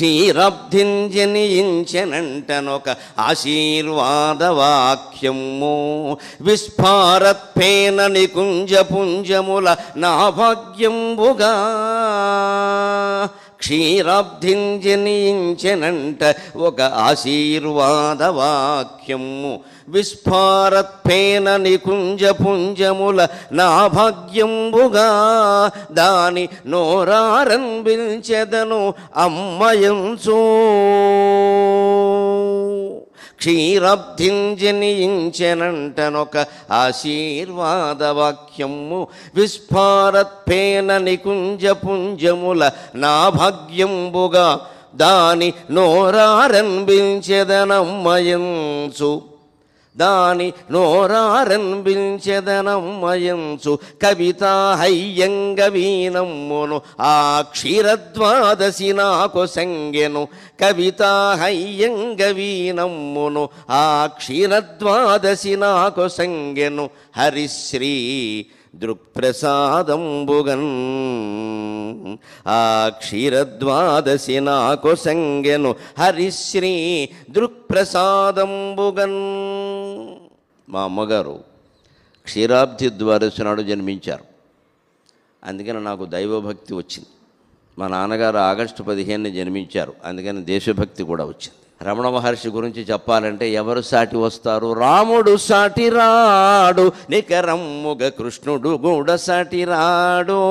క్షీరబ్ధిం జనించెనంటనొక ఆశీర్వాదవాక్యము విస్ఫారత్ఫేన నికుంజపుంజముల నా భాగ్యంబుగా క్షీరాబ్ధిం జనించెనంట ఒక ఆశీర్వాదవాక్యము విస్ఫారత్ఫేన నికుంజపుంజముల నా భాగ్యంబుగా దాని నోరారంభించెదను అమ్మయంచు క్షీరబ్ధిం జనించెనంటనొక ఆశీర్వాదవాక్యము విస్ఫారత్ఫేన నికుంజపుంజముల నా భాగ్యంబుగా దాని నోరారంభించెదనమ్మయంచు దాని నోరారంభించెదనమ్మయంచు కవితా హయ్యంగవీనమ్మును ఆ క్షీరద్వాదశి నాకు సంగెను కవితా హయ్యంగవీనమ్మును ఆ క్షీరద్వాదశి నాకు సంగెను హరిశ్రీ దృక్ప్రసాదంబుగన్ ఆ క్షీరద్వాదశి నాకు సంగెను హరిశ్రీ దృక్ప్రసాదంబుగన్. మా అమ్మగారు క్షీరాబ్ది ద్వాదశి నాడు జన్మించారు. అందుకని నాకు దైవభక్తి వచ్చింది. మా నాన్నగారు ఆగస్టు 15ని జన్మించారు. అందుకని దేశభక్తి కూడా వచ్చింది. రమణ మహర్షి గురించి చెప్పాలంటే ఎవరు సాటి వస్తారు? రాముడు సాటి రాడు, నికరమ్ముగ కృష్ణుడు కూడా సాటి రాడు.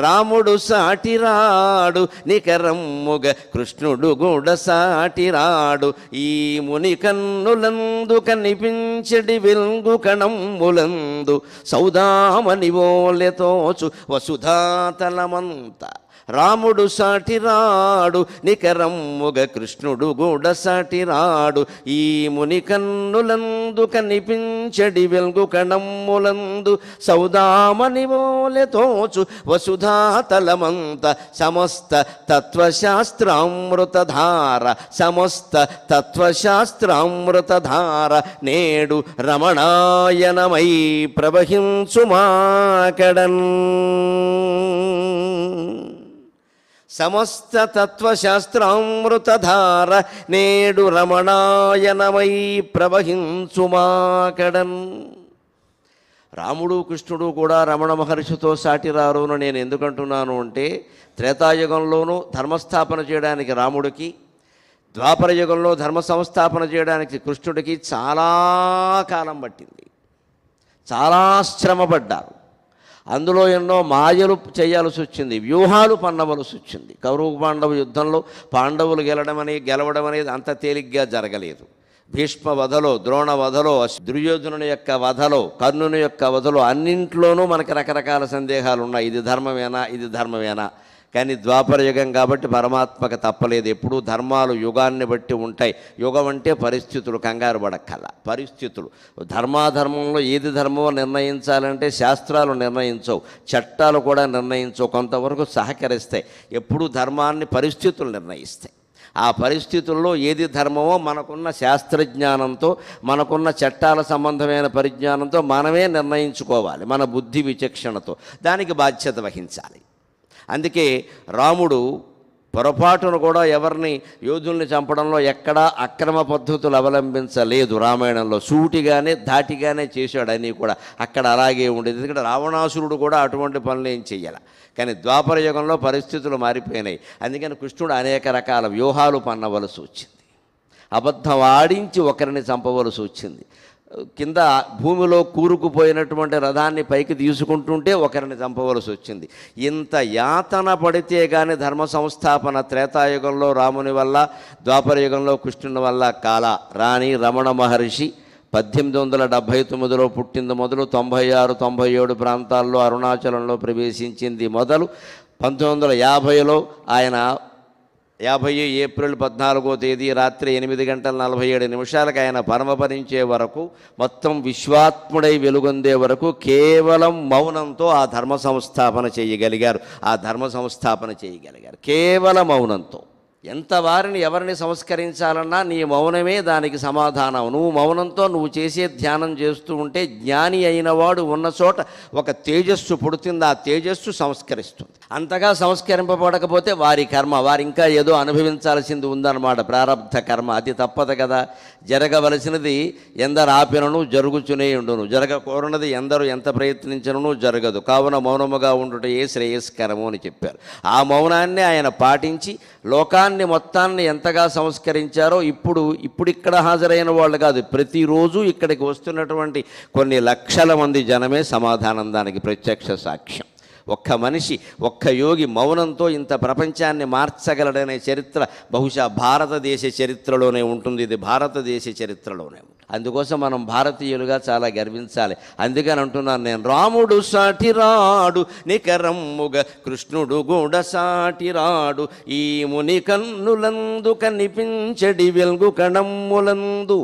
రాముడు సాటి రాడు, నికరమ్ముగ కృష్ణుడు కూడా సాటి రాడు. ఈ ముని కన్నులందు కనిపించడి వెలుగు కణమ్ములందు సౌదామని ఓలెతోచు వసుధాతలమంత రాముడు సాటి రాడు, నికరమ్ముగ కృష్ణుడు కూడా సాటి రాడు. ఈ ముని కన్నులందు కనిపించడి వెలుగు కణమ్ములందు సౌదామని ఓలెతోచు వసుధాతలమంత సమస్త తత్వశాస్త్రామృతధార సమస్త తత్వశాస్త్రామృతధార నేడు రమణాయనమై ప్రవహించుమాకడన్. సమస్త తత్వశాస్త్రామృతధార నేడు రమణాయనమై ప్రవహించుమాకడన్. రాముడు కృష్ణుడు కూడా రమణ మహర్షితో సాటి రారు అని నేను ఎందుకంటున్నాను అంటే, త్రేతాయుగంలోనూ ధర్మస్థాపన చేయడానికి రాముడికి, ద్వాపర యుగంలో ధర్మ సంస్థాపన చేయడానికి కృష్ణుడికి చాలా కాలం పట్టింది. చాలా శ్రమపడ్డారు. అందులో ఎన్నో మాయలు చేయాల్సి వచ్చింది, వ్యూహాలు పన్నవలసి వచ్చింది. కౌరవ పాండవ యుద్ధంలో పాండవులు గెలవడం అనేది అంత తేలిగ్గా జరగలేదు. భీష్మ వధలో, ద్రోణ వధలో, దుర్యోధనుని యొక్క వధలో, కర్ణుని యొక్క వధలో అన్నింట్లోనూ మనకి రకరకాల సందేహాలు ఉన్నాయి. ఇది ధర్మమేనా, ఇది ధర్మమేనా? కానీ ద్వాపర యుగం కాబట్టి పరమాత్మకు తప్పలేదు. ఎప్పుడూ ధర్మాలు యుగాన్ని బట్టి ఉంటాయి. యుగం అంటే పరిస్థితులు, కంగారు పడక్కల పరిస్థితులు. ధర్మాధర్మంలో ఏది ధర్మమో నిర్ణయించాలంటే శాస్త్రాలు నిర్ణయించవు, చట్టాలు కూడా నిర్ణయించవు, కొంతవరకు సహకరిస్తాయి. ఎప్పుడూ ధర్మాన్ని పరిస్థితులు నిర్ణయిస్తాయి. ఆ పరిస్థితుల్లో ఏది ధర్మమో మనకున్న శాస్త్రజ్ఞానంతో, మనకున్న చట్టాల సంబంధమైన పరిజ్ఞానంతో మనమే నిర్ణయించుకోవాలి, మన బుద్ధి విచక్షణతో. దానికి బాధ్యత వహించాలి. అందుకే రాముడు పొరపాటును కూడా ఎవరిని యోధుల్ని చంపడంలో ఎక్కడా అక్రమ పద్ధతులు అవలంబించలేదు. రామాయణంలో సూటిగానే ధాటిగానే చేశాడు. అన్నీ కూడా అక్కడ అలాగే ఉండేది. ఎందుకంటే రావణాసురుడు కూడా అటువంటి పనులు ఏం చెయ్యాలి. కానీ ద్వాపర యుగంలో పరిస్థితులు మారిపోయినాయి. అందుకని కృష్ణుడు అనేక రకాల వ్యూహాలు పన్నవలసి వచ్చింది. అబద్ధం ఆడించి ఒకరిని చంపవలసి వచ్చింది. కింద భూమిలో కూరుకుపోయినటువంటి రథాన్ని పైకి తీసుకుంటుంటే ఒకరిని చంపవలసి వచ్చింది. ఇంత యాతన పడితే కానీ ధర్మ సంస్థాపన త్రేతాయుగంలో రాముని వల్ల, ద్వాపర యుగంలో కృష్ణుని వల్ల రాణి రమణ మహర్షి 1879లో పుట్టింది మొదలు 96, 97 ప్రాంతాల్లో అరుణాచలంలో ప్రవేశించింది మొదలు 1950లో ఆయన 50 ఏప్రిల్ 14వ తేదీ రాత్రి 8:47 ఆయన పరమపదించే వరకు, మొత్తం విశ్వాత్ముడై వెలుగొందే వరకు కేవలం మౌనంతో ఆ ధర్మ సంస్థాపన చేయగలిగారు. కేవల మౌనంతో. ఎంత వారిని ఎవరిని సంస్కరించాలన్నా నీ మౌనమే దానికి సమాధానం. నువ్వు మౌనంతో నువ్వు చేసే ధ్యానం చేస్తూ ఉంటే జ్ఞాని అయిన వాడు ఉన్న చోట ఒక తేజస్సు పుడుతుంది. ఆ తేజస్సు సంస్కరిస్తుంది. అంతగా సంస్కరింపబడకపోతే వారి కర్మ, వారు ఇంకా ఏదో అనుభవించాల్సింది ఉందన్నమాట, ప్రారబ్ధ కర్మ. అది తప్పదు కదా. జరగవలసినది ఎందరు ఆపినను జరుగుచునే ఉండును, జరగకూడనది ఎందరు ఎంత ప్రయత్నించను జరగదు. కావున మౌనముగా ఉండుటయే శ్రేయస్కరము అని చెప్పారు. ఆ మౌనాన్ని ఆయన పాటించి లోకాన్ని మొత్తాన్ని ఎంతగా సంస్కరించారో ఇప్పుడు ఇక్కడ హాజరైన వాళ్ళు కాదు, ప్రతిరోజు ఇక్కడికి వస్తున్నటువంటి కొన్ని లక్షల మంది జనమే సమాధానం దానికి ప్రత్యక్ష సాక్ష్యం. ఒక్క మనిషి, ఒక్క యోగి మౌనంతో ఇంత ప్రపంచాన్ని మార్చగలడనే చరిత్ర బహుశా భారతదేశ చరిత్రలోనే ఉంటుంది. ఇది భారతదేశ చరిత్రలోనే ఉంటుంది. అందుకోసం మనం భారతీయులుగా చాలా గర్వించాలి. అందుకని అంటున్నాను నేను, రాముడు సాటిరాడు నికరమ్ముగా కృష్ణుడు కూడా సాటిరాడు, ఈ ముని కన్నులందు కనిపించడి వెలుగు కణమ్ములందు.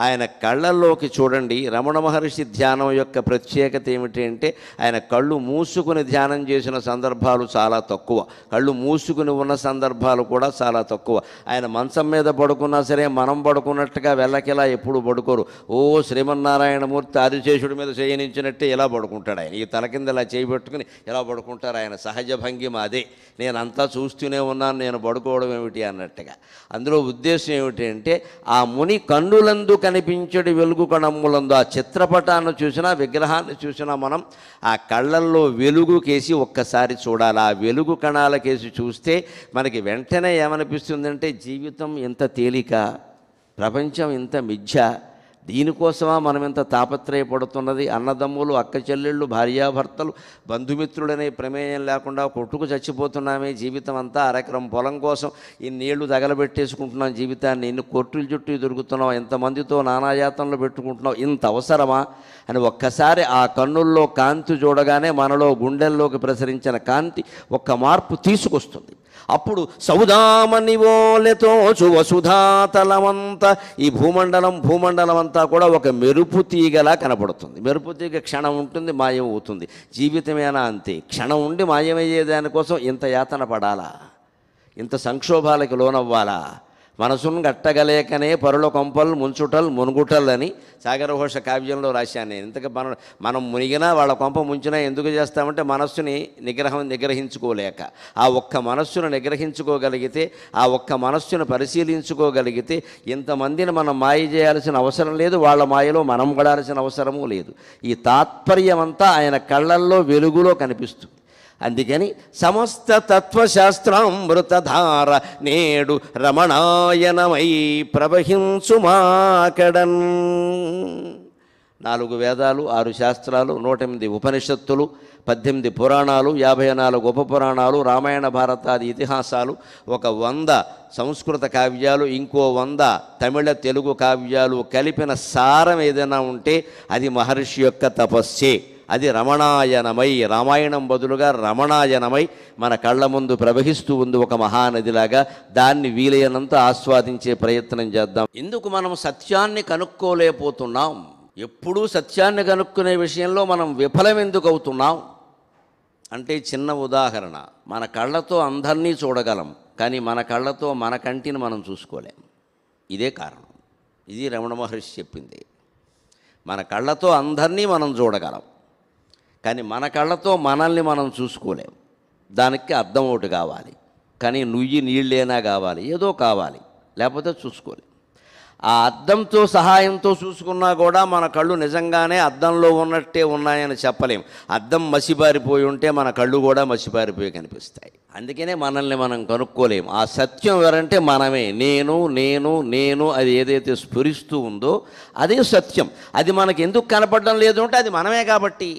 ఆయన కళ్ళల్లోకి చూడండి. రమణ మహర్షి ధ్యానం యొక్క ప్రత్యేకత ఏమిటి అంటే, ఆయన కళ్ళు మూసుకుని ధ్యానం చేసిన సందర్భాలు చాలా తక్కువ, కళ్ళు మూసుకుని ఉన్న సందర్భాలు కూడా చాలా తక్కువ. ఆయన మంచం మీద పడుకున్నా సరే మనం పడుకున్నట్టుగా వెళ్ళకిలా ఎప్పుడు పడుకోరు. ఓ శ్రీమన్నారాయణమూర్తి ఆదిశేషుడి మీద చేయనించినట్టే ఇలా పడుకుంటాడు ఆయన. ఈ తల కింద ఇలా చేయబెట్టుకుని ఎలా పడుకుంటారు ఆయన సహజ భంగిమ అదే. నేనంతా చూస్తూనే ఉన్నాను, నేను పడుకోవడం ఏమిటి అన్నట్టుగా. అందులో ఉద్దేశం ఏమిటి అంటే, ఆ ముని కన్నులందు కనిపించడి వెలుగు కణమ్ములందు. ఆ చిత్రపటాన్ని చూసినా, విగ్రహాన్ని చూసినా మనం ఆ కళ్ళల్లో వెలుగు కేసి ఒక్కసారి చూడాలి. ఆ వెలుగు కణాల కేసి చూస్తే మనకి వెంటనే ఏమనిపిస్తుందంటే, జీవితం ఇంత తేలిక, ప్రపంచం ఇంత మిథ్య, దీనికోసమా మనం ఇంత తాపత్రయపడుతున్నది? అన్నదమ్ములు, అక్క చెల్లెళ్ళు, భార్యాభర్తలు, బంధుమిత్రులనే ప్రమేయం లేకుండా కొట్టుకు చచ్చిపోతున్నామే. జీవితం అంతా అరెకరం పొలం కోసం ఇన్నేళ్లు తగలబెట్టేసుకుంటున్నాం జీవితాన్ని. ఇన్ని కోర్టుల చుట్టూ దొరుకుతున్నాం, ఎంతమందితో నానాయాతనలు పెట్టుకుంటున్నాం, ఇంత అవసరమా అని ఒక్కసారి ఆ కన్నుల్లో కాంతి చూడగానే మనలో గుండెల్లోకి ప్రసరించిన కాంతి ఒక్క మార్పు తీసుకొస్తుంది. అప్పుడు సౌదామని ఓలెతో వసుధాతలమంతా, ఈ భూమండలం అంతా కూడా ఒక మెరుపు తీగలా కనపడుతుంది. మెరుపు తీగ క్షణం ఉంటుంది, మాయం అవుతుంది. జీవితమేనా అంతే. క్షణం ఉండి మాయమయ్యే దానికోసం ఇంత యాతన పడాలా? ఇంత సంక్షోభాలకు లోనవ్వాలా? మనసును గట్టగలేకనే పరుల కొంపలు ముంచుటల్ మునుగుటల్ అని సాగరఘోష కావ్యంలో రాశాను నేను. ఇంతగా మనం మునిగినా వాళ్ళ కొంప ముంచినా ఎందుకు చేస్తామంటే, మనస్సుని నిగ్రహించుకోలేక. ఆ ఒక్క మనస్సును నిగ్రహించుకోగలిగితే, ఆ ఒక్క మనస్సును పరిశీలించుకోగలిగితే ఇంతమందిని మనం మాయ చేయాల్సిన అవసరం లేదు, వాళ్ళ మాయలో మనం పడాల్సిన అవసరమూ లేదు. ఈ తాత్పర్యమంతా ఆయన కళ్ళల్లో వెలుగులో కనిపిస్తుంది. అందుకని సమస్త తత్వశాస్త్రామృతధార నేడు రమణాయనమై ప్రవహించుమాకడన్. 4 వేదాలు, 6 శాస్త్రాలు, 108 ఉపనిషత్తులు, 18 పురాణాలు, 54 ఉపపురాణాలు, రామాయణ భారతాది ఇతిహాసాలు, ఒక 100 సంస్కృత కావ్యాలు, ఇంకో 100 తమిళ తెలుగు కావ్యాలు కలిపిన సారం ఏదైనా ఉంటే అది మహర్షి యొక్క తపస్సే. అది రమణాయనమై, రామాయణం బదులుగా రమణాయనమై మన కళ్ళ ముందు ప్రవహిస్తూ ఉంది ఒక మహానదిలాగా. దాన్ని వీలైనంత ఆస్వాదించే ప్రయత్నం చేద్దాం. ఎందుకు మనం సత్యాన్ని కనుక్కోలేకపోతున్నాం? ఎప్పుడూ సత్యాన్ని కనుక్కునే విషయంలో మనం విఫలం ఎందుకు అవుతున్నాం అంటే, చిన్న ఉదాహరణ. మన కళ్ళతో అందరినీ చూడగలం, కానీ మన కళ్ళతో మన కంటిని మనం చూసుకోలేం. ఇదే కారణం. ఇది రమణ మహర్షి చెప్పింది. మన కళ్ళతో అందరినీ మనం చూడగలం, కానీ మన కళ్ళతో మనల్ని మనం చూసుకోలేం. దానికి అర్థం ఒకటి కావాలి, కానీ నుయ్యి నీళ్ళైనా కావాలి, ఏదో కావాలి, లేకపోతే చూసుకోలేం. ఆ అద్దంతో సహాయంతో చూసుకున్నా కూడా మన కళ్ళు నిజంగానే అద్దంలో ఉన్నట్టే ఉన్నాయని చెప్పలేం. అద్దం మసిబారిపోయి ఉంటే మన కళ్ళు కూడా మసిబారిపోయి కనిపిస్తాయి. అందుకనే మనల్ని మనం కనుక్కోలేం. ఆ సత్యం ఎవరంటే మనమే. నేను నేను నేను అది ఏదైతే స్ఫురిస్తూ ఉందో అదే సత్యం. అది మనకు ఎందుకు కనపడడం లేదు అంటే అది మనమే కాబట్టి.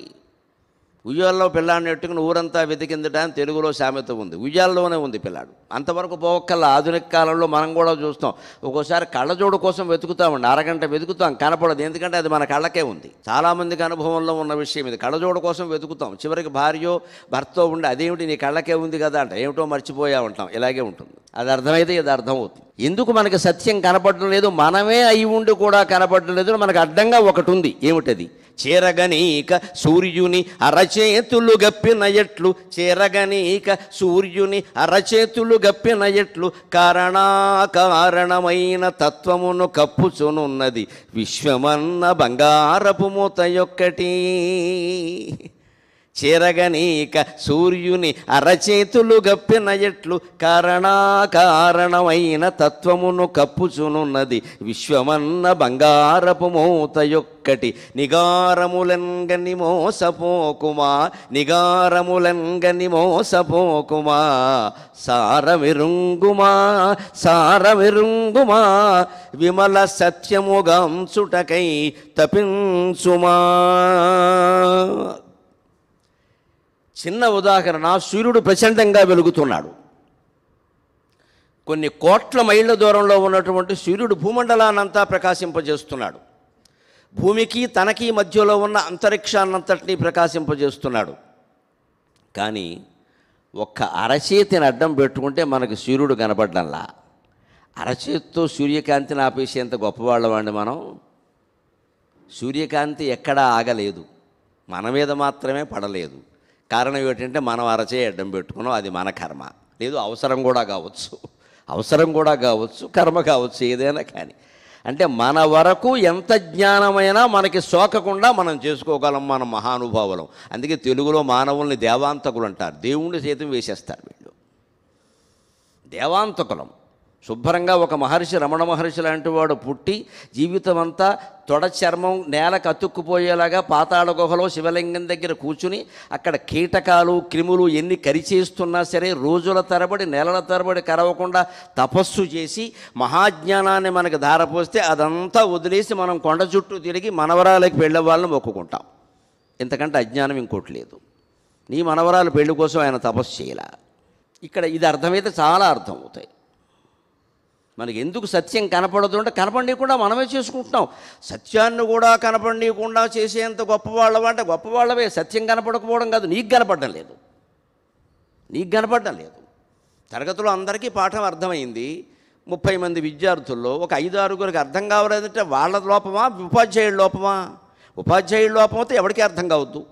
ఉయ్యాల్లో పిల్లాడిని ఎట్టుకుని ఊరంతా వెతికిందట అని తెలుగులో సామెత ఉంది. ఉయ్యాల్లోనే ఉంది పిల్లాడు. అంతవరకు పోవక్కల్లా. ఆధునిక కాలంలో మనం కూడా చూస్తాం, ఒక్కోసారి కళ్ళజోడు కోసం వెతుకుతామండి, అరగంట వెతుకుతాం, కనపడదు. ఎందుకంటే అది మన కళ్ళకే ఉంది. చాలామందికి అనుభవంలో ఉన్న విషయం ఇది. కళ్ళజోడు కోసం వెతుకుతాం, చివరికి భార్యో భర్తో ఉండి అదేమిటి నీ కళ్ళకే ఉంది కదా అంటే, ఏమిటో మర్చిపోయా ఉంటాం. ఇలాగే ఉంటుంది. అది అర్థమైతే ఇది అర్థమవుతుంది. ఎందుకు మనకి సత్యం కనపడడం లేదు? మనమే అయి ఉండి కూడా కనపడడం లేదు. మనకు అడ్డంగా ఒకటి ఉంది. ఏమిటది? చేరగనీక సూర్యుని అరచి అరచేతులు గప్పిన ఎట్లు చేరగనీక సూర్యుని అరచేతులు గప్పిన ఎట్లు కారణమైన తత్వమును కప్పుచునున్నది విశ్వమన్న బంగారపు మూత యొక్కటి. చేరగనీక సూర్యుని అరచేతులు గప్పిన ఎట్లు కారణమైన తత్వమును కప్పుచునున్నది విశ్వమన్న బంగారపు మూత యొక్కటి. నిగారములంగని మోసపోకుమా నిగారములంగని మోసపోకుమా సారమిరుంగుమా విమల సత్యముగాంచుటకై తపించుమా. చిన్న ఉదాహరణ, సూర్యుడు ప్రచండంగా వెలుగుతున్నాడు. కొన్ని కోట్ల మైళ్ళ దూరంలో ఉన్నటువంటి సూర్యుడు భూమండలాన్నంతా ప్రకాశింపజేస్తున్నాడు. భూమికి తనకి మధ్యలో ఉన్న అంతరిక్షాన్నంతటినీ ప్రకాశింపజేస్తున్నాడు. కానీ ఒక్క అరచేతిని అడ్డం పెట్టుకుంటే మనకు సూర్యుడు కనపడ్డంలా. అరచేతితో సూర్యకాంతిని ఆపేసేంత గొప్పవాళ్ళమండి మనం. సూర్యకాంతి ఎక్కడా ఆగలేదు, మన మీద మాత్రమే పడలేదు. కారణం ఏమిటంటే మనం అరచేయి అడ్డం పెట్టుకున్నాం. అది మన కర్మ, లేదు అవసరం కూడా కావచ్చు, కర్మ కావచ్చు, ఏదైనా కానీ. అంటే మన వరకు ఎంత జ్ఞానమైనా మనకి సోకకుండా మనం చేసుకోగలం, మనం మహానుభావులం. అందుకే తెలుగులో మానవుల్ని దేవాంతకులు అంటారు. దేవుణ్ణి సైతం వేసేస్తారు వీళ్ళు, దేవాంతకులం. శుభ్రంగా ఒక మహర్షి, రమణ మహర్షి లాంటి వాడు పుట్టి జీవితం అంతా తొడ చర్మం నేలకు అతుక్కుపోయేలాగా పాతాళ గుహలో శివలింగం దగ్గర కూర్చుని అక్కడ కీటకాలు క్రిములు ఎన్ని కరిచేస్తున్నా సరే రోజుల తరబడి నెలల తరబడి కరవకుండా తపస్సు చేసి మహాజ్ఞానాన్ని మనకు ధారపోస్తే అదంతా వదిలేసి మనం కొండ చుట్టూ తిరిగి మనవరాలకి వెళ్ళే వాళ్ళని మొక్కుకుంటాం. ఇంతకంటే అజ్ఞానం ఇంకోటి లేదు. నీ మనవరాలు పెళ్లి కోసం ఆయన తపస్సు చేయలే. ఇక్కడ ఇది అర్థమైతే చాలా అర్థం అవుతాయి. మనకి ఎందుకు సత్యం కనపడదు అంటే కనపడనీయకుండా మనమే చేసుకుంటున్నాం. సత్యాన్ని కూడా కనపడనీయకుండా చేసేంత గొప్పవాళ్ళమంటే గొప్పవాళ్ళవే. సత్యం కనపడకపోవడం కాదు, నీకు కనపడడం లేదు. తరగతిలో అందరికీ పాఠం అర్థమైంది. 30 మంది విద్యార్థుల్లో ఒక 5-6గురికి అర్థం కావలేదంటే వాళ్ళ లోపమా, ఉపాధ్యాయుల లోపమా? ఉపాధ్యాయుల లోపం అయితే ఎవరికీ అర్థం కావద్దు.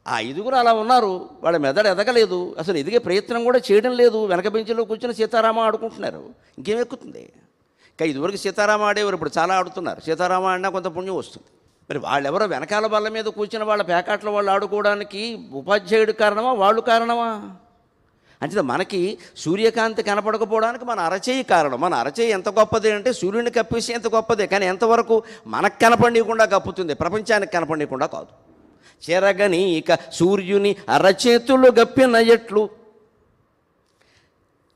ఆ 5గురు అలా ఉన్నారు, వాళ్ళ మెదడు ఎదగలేదు, అసలు ఎదిగే ప్రయత్నం కూడా చేయడం లేదు. వెనక బెంచ్లో కూర్చొని సీతారామ ఆడుకుంటున్నారు, ఇంకేం ఎక్కుతుంది? ఇంకా ఇదివరకు సీతారామ ఆడేవారు, ఇప్పుడు చాలా ఆడుతున్నారు. సీతారామ ఆడినా కొంత పుణ్యం వస్తుంది. మరి వాళ్ళెవరో వెనకాల బల్ల మీద కూర్చుని వాళ్ళ పేకాట్ల వాళ్ళు ఆడుకోవడానికి ఉపాధ్యాయుడు కారణమా, వాళ్ళు కారణమా? అంటే మనకి సూర్యకాంతి కనపడకపోవడానికి మన అరచేయి కారణం. మన అరచేయి ఎంత గొప్పది అంటే సూర్యుని కప్పేసి ఎంత గొప్పదే, కానీ ఎంతవరకు మనకు కనపడనీయకుండా కప్పుతుంది, ప్రపంచానికి కనపడనీయకుండా కాదు. చెరగనీక సూర్యుని అరచేతులు గప్పిన ఎట్లు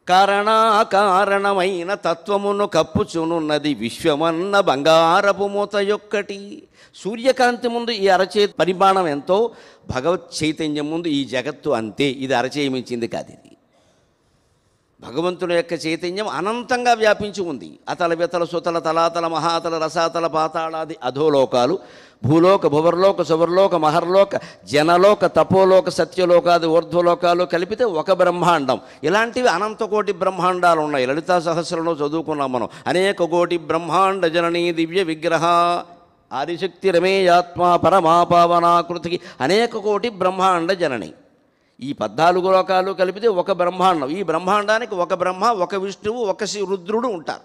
కారణమైన తత్వమును కప్పుచునున్నది విశ్వమన్న బంగారపు మూత యొక్కటి. సూర్యకాంతి ముందు ఈ అరచేతి పరిమాణం ఎంతో, భగవత్ చైతన్యం ముందు ఈ జగత్తు అంతే. ఇది అరచేయి మించింది కాదు. ఇది భగవంతుని యొక్క చైతన్యం అనంతంగా వ్యాపించి ఉంది. అతల వితల సుతల తలాతల మహాతల రసాతల పాతాళాది అధోలోకాలు, భూలోక భువర్లోక సువర్లోక మహర్లోక జనలోక తపోలోక సత్యలోకాది ఊర్ధ్వలోకాలు కలిపితే ఒక బ్రహ్మాండం. ఇలాంటివి అనంతకోటి బ్రహ్మాండాలు ఉన్నాయి. లలితా సహస్రంలో చదువుకున్నాం మనం. అనేక కోటి బ్రహ్మాండ జననీ దివ్య విగ్రహ ఆదిశక్తి రమేయాత్మ పరమాపావనాకృతికి అనేక కోటి బ్రహ్మాండ జనని. ఈ 14 లోకాలు కలిపితే ఒక బ్రహ్మాండం. ఈ బ్రహ్మాండానికి ఒక బ్రహ్మ, ఒక విష్ణువు, ఒక రుద్రుడు ఉంటారు.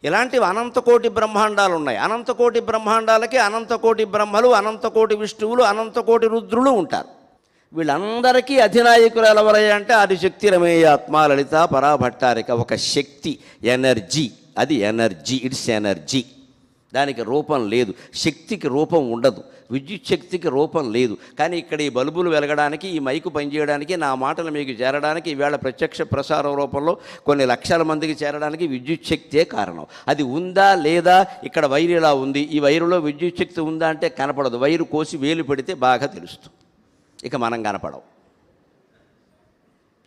ఇలాంటివి అనంతకోటి బ్రహ్మాండాలు ఉన్నాయి. అనంతకోటి బ్రహ్మాండాలకి అనంతకోటి బ్రహ్మలు, అనంతకోటి విష్ణువులు, అనంతకోటి రుద్రులు ఉంటారు. వీళ్ళందరికీ అధినాయకులు ఎవరయ్యా అంటే ఆదిశక్తి రమేయాత్మ లలిత పరాభట్టారిక. ఒక శక్తి, ఎనర్జీ. అది ఎనర్జీ, ఇట్స్ ఎనర్జీ. దానికి రూపం లేదు. శక్తికి రూపం ఉండదు, విద్యుత్ శక్తికి రూపం లేదు. కానీ ఇక్కడ ఈ బల్బులు వెలగడానికి, ఈ మైకు పనిచేయడానికి, నా మాటలు మీకు చేరడానికి, ఈవేళ ప్రత్యక్ష ప్రసారం రూపంలో కొన్ని లక్షల మందికి చేరడానికి విద్యుత్ శక్తే కారణం. అది ఉందా లేదా? ఇక్కడ వైరు ఇలా ఉంది, ఈ వైరులో విద్యుత్ శక్తి ఉందా అంటే కనపడదు. వైరు కోసి వేలు పెడితే బాగా తెలుస్తుంది. ఇక మనం కనపడం,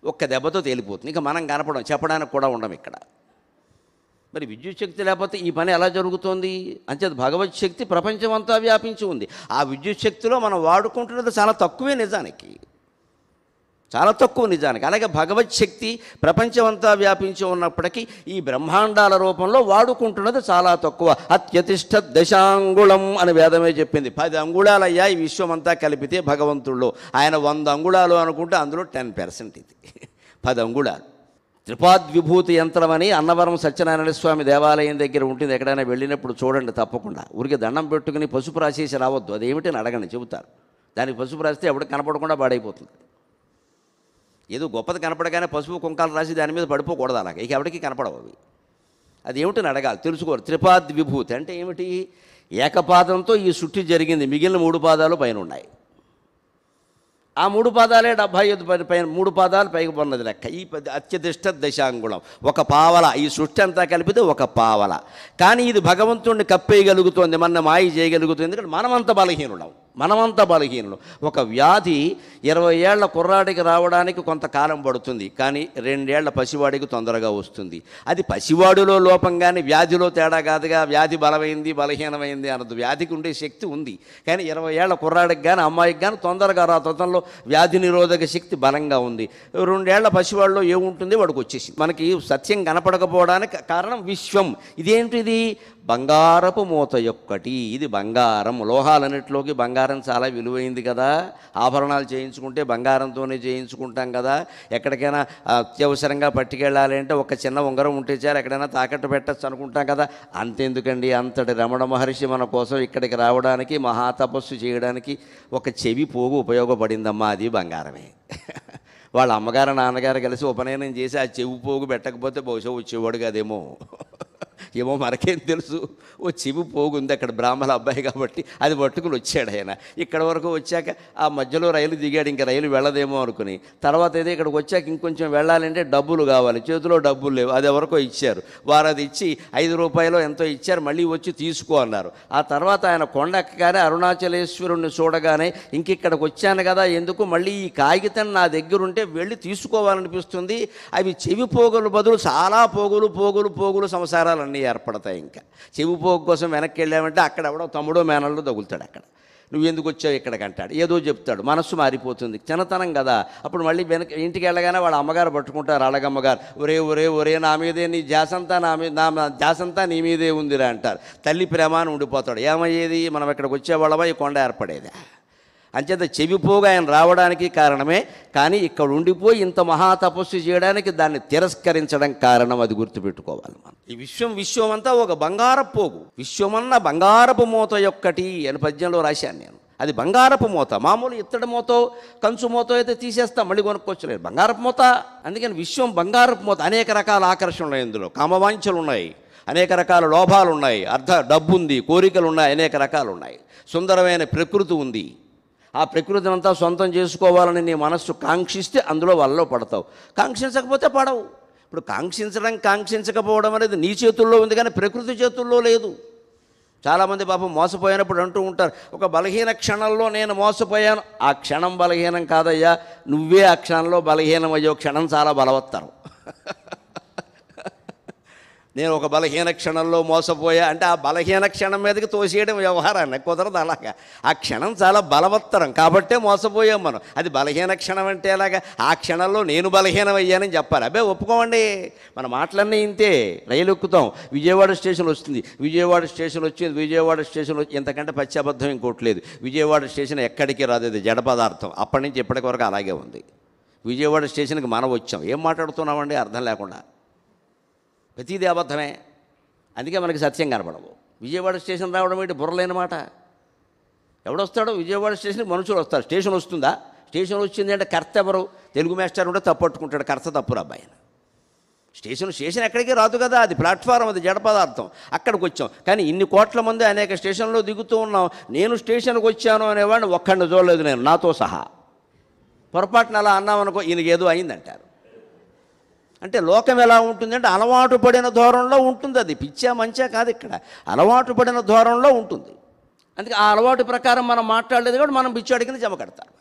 ఒక్క దెబ్బతో తేలిపోతుంది. ఇక మనం కనపడం, చెప్పడానికి కూడా ఉండం ఇక్కడ. మరి విద్యుత్ శక్తి లేకపోతే ఈ పని ఎలా జరుగుతోంది? అంచేత భగవత్ శక్తి ప్రపంచమంతా వ్యాపించి ఉంది. ఆ విద్యుత్ శక్తిలో మనం వాడుకుంటున్నది చాలా తక్కువే, నిజానికి చాలా తక్కువ నిజానికి. అలాగే భగవత్ శక్తి ప్రపంచమంతా వ్యాపించి ఉన్నప్పటికీ ఈ బ్రహ్మాండాల రూపంలో వాడుకుంటున్నది చాలా తక్కువ. అత్యతిష్ట దశాంగుళం అని వేదమే చెప్పింది. 10 అంగుళాలయ్యా ఈ విశ్వమంతా కలిపితే భగవంతుల్లో. ఆయన 100 అంగుళాలు అనుకుంటే అందులో 10% ఇది 10 అంగుళాలు. త్రిపాద్విభూతి యంత్రం అని అన్నవరం సత్యనారాయణ స్వామి దేవాలయం దగ్గర ఉంటుంది. ఎక్కడైనా వెళ్ళినప్పుడు చూడండి తప్పకుండా. ఊరికి దండం పెట్టుకుని పసుపు రాసేసి రావద్దు. అదేమిటని అడగండి, చెబుతారు. దానికి పసుపు రాస్తే ఎవరికి కనపడకుండా పాడైపోతుంది. ఏదో గొప్పది కనపడగానే పసుపు కుంకాలు రాసి దాని మీద పడిపోకూడదు. అలాగే ఇక ఎవరికి కనపడవు అవి. అది ఏమిటని అడగాలి, తెలుసుకోరు. త్రిపాద్విభూతి అంటే ఏమిటి? ఏకపాదంతో ఈ సృష్టి జరిగింది, మిగిలిన 3 పాదాలు పైన ఉన్నాయి. ఆ 3 పాదాలే 75 పైన 3 పాదాలు పైకి ఉన్నది లెక్క. ఈ అత్యతిష్ట దశాంగుళం, 1 పావల. ఈ సృష్టి అంతా కలిపితే 1 పావల. కానీ ఇది భగవంతుడిని కప్పేయగలుగుతోంది, మన మాయ చేయగలుగుతుంది. ఎందుకంటే మనమంత బలహీనులు. ఒక వ్యాధి 20 ఏళ్ల కుర్రాడికి రావడానికి కొంతకాలం పడుతుంది, కానీ 2 ఏళ్ల పసివాడికి తొందరగా వస్తుంది. అది పసివాడిలో లోపం కానీ వ్యాధిలో తేడా కాదుగా. వ్యాధి బలహీనమైంది అన్నది. వ్యాధికి ఉండే శక్తి ఉంది, కానీ 20 ఏళ్ల కుర్రాడికి కానీ అమ్మాయికి కానీ తొందరగా తొందరలో వ్యాధి నిరోధక శక్తి బలంగా ఉంది. 2 ఏళ్ల పసివాడిలో ఏముంటుంది, వాడికి వచ్చేసింది. మనకి సత్యం కనపడకపోవడానికి కారణం విశ్వం. ఇదేంటిది? బంగారపు మూత యొక్కటి. ఇది బంగారం. లోహాలన్నిటిలోకి బంగారం చాలా విలువైంది కదా. ఆభరణాలు చేయించుకుంటే బంగారంతోనే చేయించుకుంటాం కదా. ఎక్కడికైనా అత్యవసరంగా పట్టుకెళ్ళాలి అంటే ఒక చిన్న ఉంగరం ఉంటే చాలు, ఎక్కడైనా తాకట్టు పెట్టచ్చు అనుకుంటాం కదా. అంతెందుకండి, అంతటి రమణ మహర్షి మన కోసం ఇక్కడికి రావడానికి, మహాతపస్సు చేయడానికి ఒక చెవి పోగు ఉపయోగపడిందమ్మా. అది బంగారమే. వాళ్ళ అమ్మగారు నాన్నగారు కలిసి ఉపనయనం చేసి ఆ చెవి పోగు పెట్టకపోతే బహుశా వచ్చేవాడు కదేమో. ఏమో మనకేం తెలుసు. ఓ చెవి పోగుంది అక్కడ, బ్రాహ్మణ అబ్బాయి కాబట్టి అది పట్టుకుని వచ్చాడు ఆయన. ఇక్కడ వరకు వచ్చాక ఆ మధ్యలో రైలు దిగాడు, ఇంకా రైలు వెళ్ళదేమో అనుకుని. తర్వాత అయితే ఇక్కడికి వచ్చాక ఇంకొంచెం వెళ్ళాలంటే డబ్బులు కావాలి, చేతిలో డబ్బులు లేవు. అది ఎవరికో ఇచ్చారు, వారు అది ఇచ్చి 5 రూపాయలు ఎంతో ఇచ్చారు, మళ్ళీ వచ్చి తీసుకో అన్నారు. ఆ తర్వాత ఆయన కొండ ఎక్కగానే అరుణాచలేశ్వరుణ్ణి చూడగానే ఇంకిక్కడికి వచ్చాను కదా, ఎందుకు మళ్ళీ ఈ కాగితం నా దగ్గర ఉంటే వెళ్ళి తీసుకోవాలనిపిస్తుంది. అవి చెవి పోగులు బదులు చాలా పోగులు సంసారాలన్నీ ఏర్పడతాయి. ఇంకా చెవి పోగు కోసం వెనక్కి వెళ్ళామంటే అక్కడ ఎవడో తమ్ముడో మేనల్లో తగులుతాడు. అక్కడ నువ్వెందుకు వచ్చావు ఇక్కడికి అంటాడు, ఏదో చెప్తాడు, మనస్సు మారిపోతుంది. చిన్నతనం కదా. అప్పుడు మళ్ళీ ఇంటికి వెళ్ళగానే వాళ్ళ అమ్మగారు పట్టుకుంటారు, అళగమ్మగారు. ఒరే నా మీదే నీ జాసంతా నా జాసంతా నీ మీదే ఉందిరా అంటారు. తల్లి ప్రేమాన్ని ఉండిపోతాడు. ఏమయ్యేది, మనం ఇక్కడికి వచ్చేవాళ్ళమా ఈ కొండ ఏర్పడేది. అంచేత చెవిపోగా ఆయన రావడానికి కారణమే. కానీ ఇక్కడ ఉండిపోయి ఇంత మహాతపస్సు చేయడానికి దాన్ని తిరస్కరించడం కారణం. అది గుర్తుపెట్టుకోవాలి మనం. ఈ విశ్వం అంతా ఒక బంగారపు పోగు. విశ్వమన్న బంగారపు మూత యొక్కటి అని పద్యంలో రాశాను నేను. అది బంగారపు మూత. మామూలు ఇత్తడి మూతో కంచు మూతో అయితే తీసేస్తాం, మళ్ళీ కొనుక్కొచ్చలేదు. బంగారపు మూత. అందుకని విశ్వం బంగారపు మూత. అనేక రకాల ఆకర్షణలు ఉన్నాయి ఇందులో. కామవాంఛలు ఉన్నాయి, అనేక రకాల లోభాలు ఉన్నాయి, డబ్బు ఉంది, కోరికలు ఉన్నాయి, అనేక రకాలు ఉన్నాయి. సుందరమైన ప్రకృతి ఉంది. ఆ ప్రకృతిని అంతా సొంతం చేసుకోవాలని నీ మనస్సు కాంక్షిస్తే అందులో వలలో పడతావు, కాంక్షించకపోతే పడవు. ఇప్పుడు కాంక్షించకపోవడం అనేది నీ చేతుల్లో ఉంది, కానీ ప్రకృతి చేతుల్లో లేదు. చాలామంది పాపం మోసపోయినప్పుడు అంటూ ఉంటారు, ఒక బలహీన క్షణంలో నేను మోసపోయాను. ఆ క్షణం బలహీనం కాదయ్యా, నువ్వే ఆ క్షణంలో బలహీనమయ్యో. క్షణం చాలా బలవత్తరం. నేను ఒక బలహీన క్షణంలో మోసపోయా అంటే ఆ బలహీన క్షణం మీదకి తోసేయడం వ్యవహారాన్ని కుదరదు. అలాగా ఆ క్షణం చాలా బలవత్తరం కాబట్టే మోసపోయాం మనం. అది బలహీన క్షణం అంటే ఎలాగా? ఆ క్షణంలో నేను బలహీనమయ్యానని చెప్పాలి. అబ్బే ఒప్పుకోమండి, మన మాటలన్నీ ఇంతే. రైలు ఎక్కుతాం, విజయవాడ స్టేషన్ వస్తుంది, విజయవాడ స్టేషన్ వచ్చింది, విజయవాడ స్టేషన్ వచ్చి ఇంతకంటే పచ్చి అబద్ధం ఇంకోట్లేదు. విజయవాడ స్టేషన్ ఎక్కడికి రాదు, అది జడ పదార్థం. అప్పటి నుంచి ఇప్పటికి వరకు అలాగే ఉంది. విజయవాడ స్టేషన్కి మనం వచ్చాం, ఏం మాట్లాడుతున్నామండి అర్థం లేకుండా. ప్రతిదీ అబద్ధమే. అందుకే మనకి సత్యం కనపడవు. విజయవాడ స్టేషన్ రావడం ఏంటి బుర్రలేని మాట. ఎవడొస్తాడో విజయవాడ స్టేషన్కి మనుషులు వస్తారు. స్టేషన్ వస్తుందా? స్టేషన్ వచ్చింది అంటే కర్త ఎవరు? తెలుగు మాస్టర్ ఉంటే తప్పట్టుకుంటాడు, కర్త తప్పురు అబ్బాయి. స్టేషన్ ఎక్కడికి రాదు కదా, అది ప్లాట్ఫారం, అది జడ పదార్థం. అక్కడికి వచ్చాం. కానీ ఇన్ని కోట్ల మంది అనేక స్టేషన్లో దిగుతూ ఉన్నాం. నేను స్టేషన్కి వచ్చాను అనేవాడిని ఒక్కడిని చూడలేదు నేను, నాతో సహా. పొరపాటున అలా అన్నామనుకో ఈయనకి ఏదో అయిందంటారు. అంటే లోకం ఎలా ఉంటుందంటే అలవాటు పడిన ధోరణిలో ఉంటుంది. అది పిచ్చా మంచా కాదు, ఇక్కడ అలవాటు పడిన ధోరణిలో ఉంటుంది. అందుకే ఆ అలవాటు ప్రకారం మనం మాట్లాడలేదు కూడా మనం పిచ్చాడి కింద జమ కడతారు.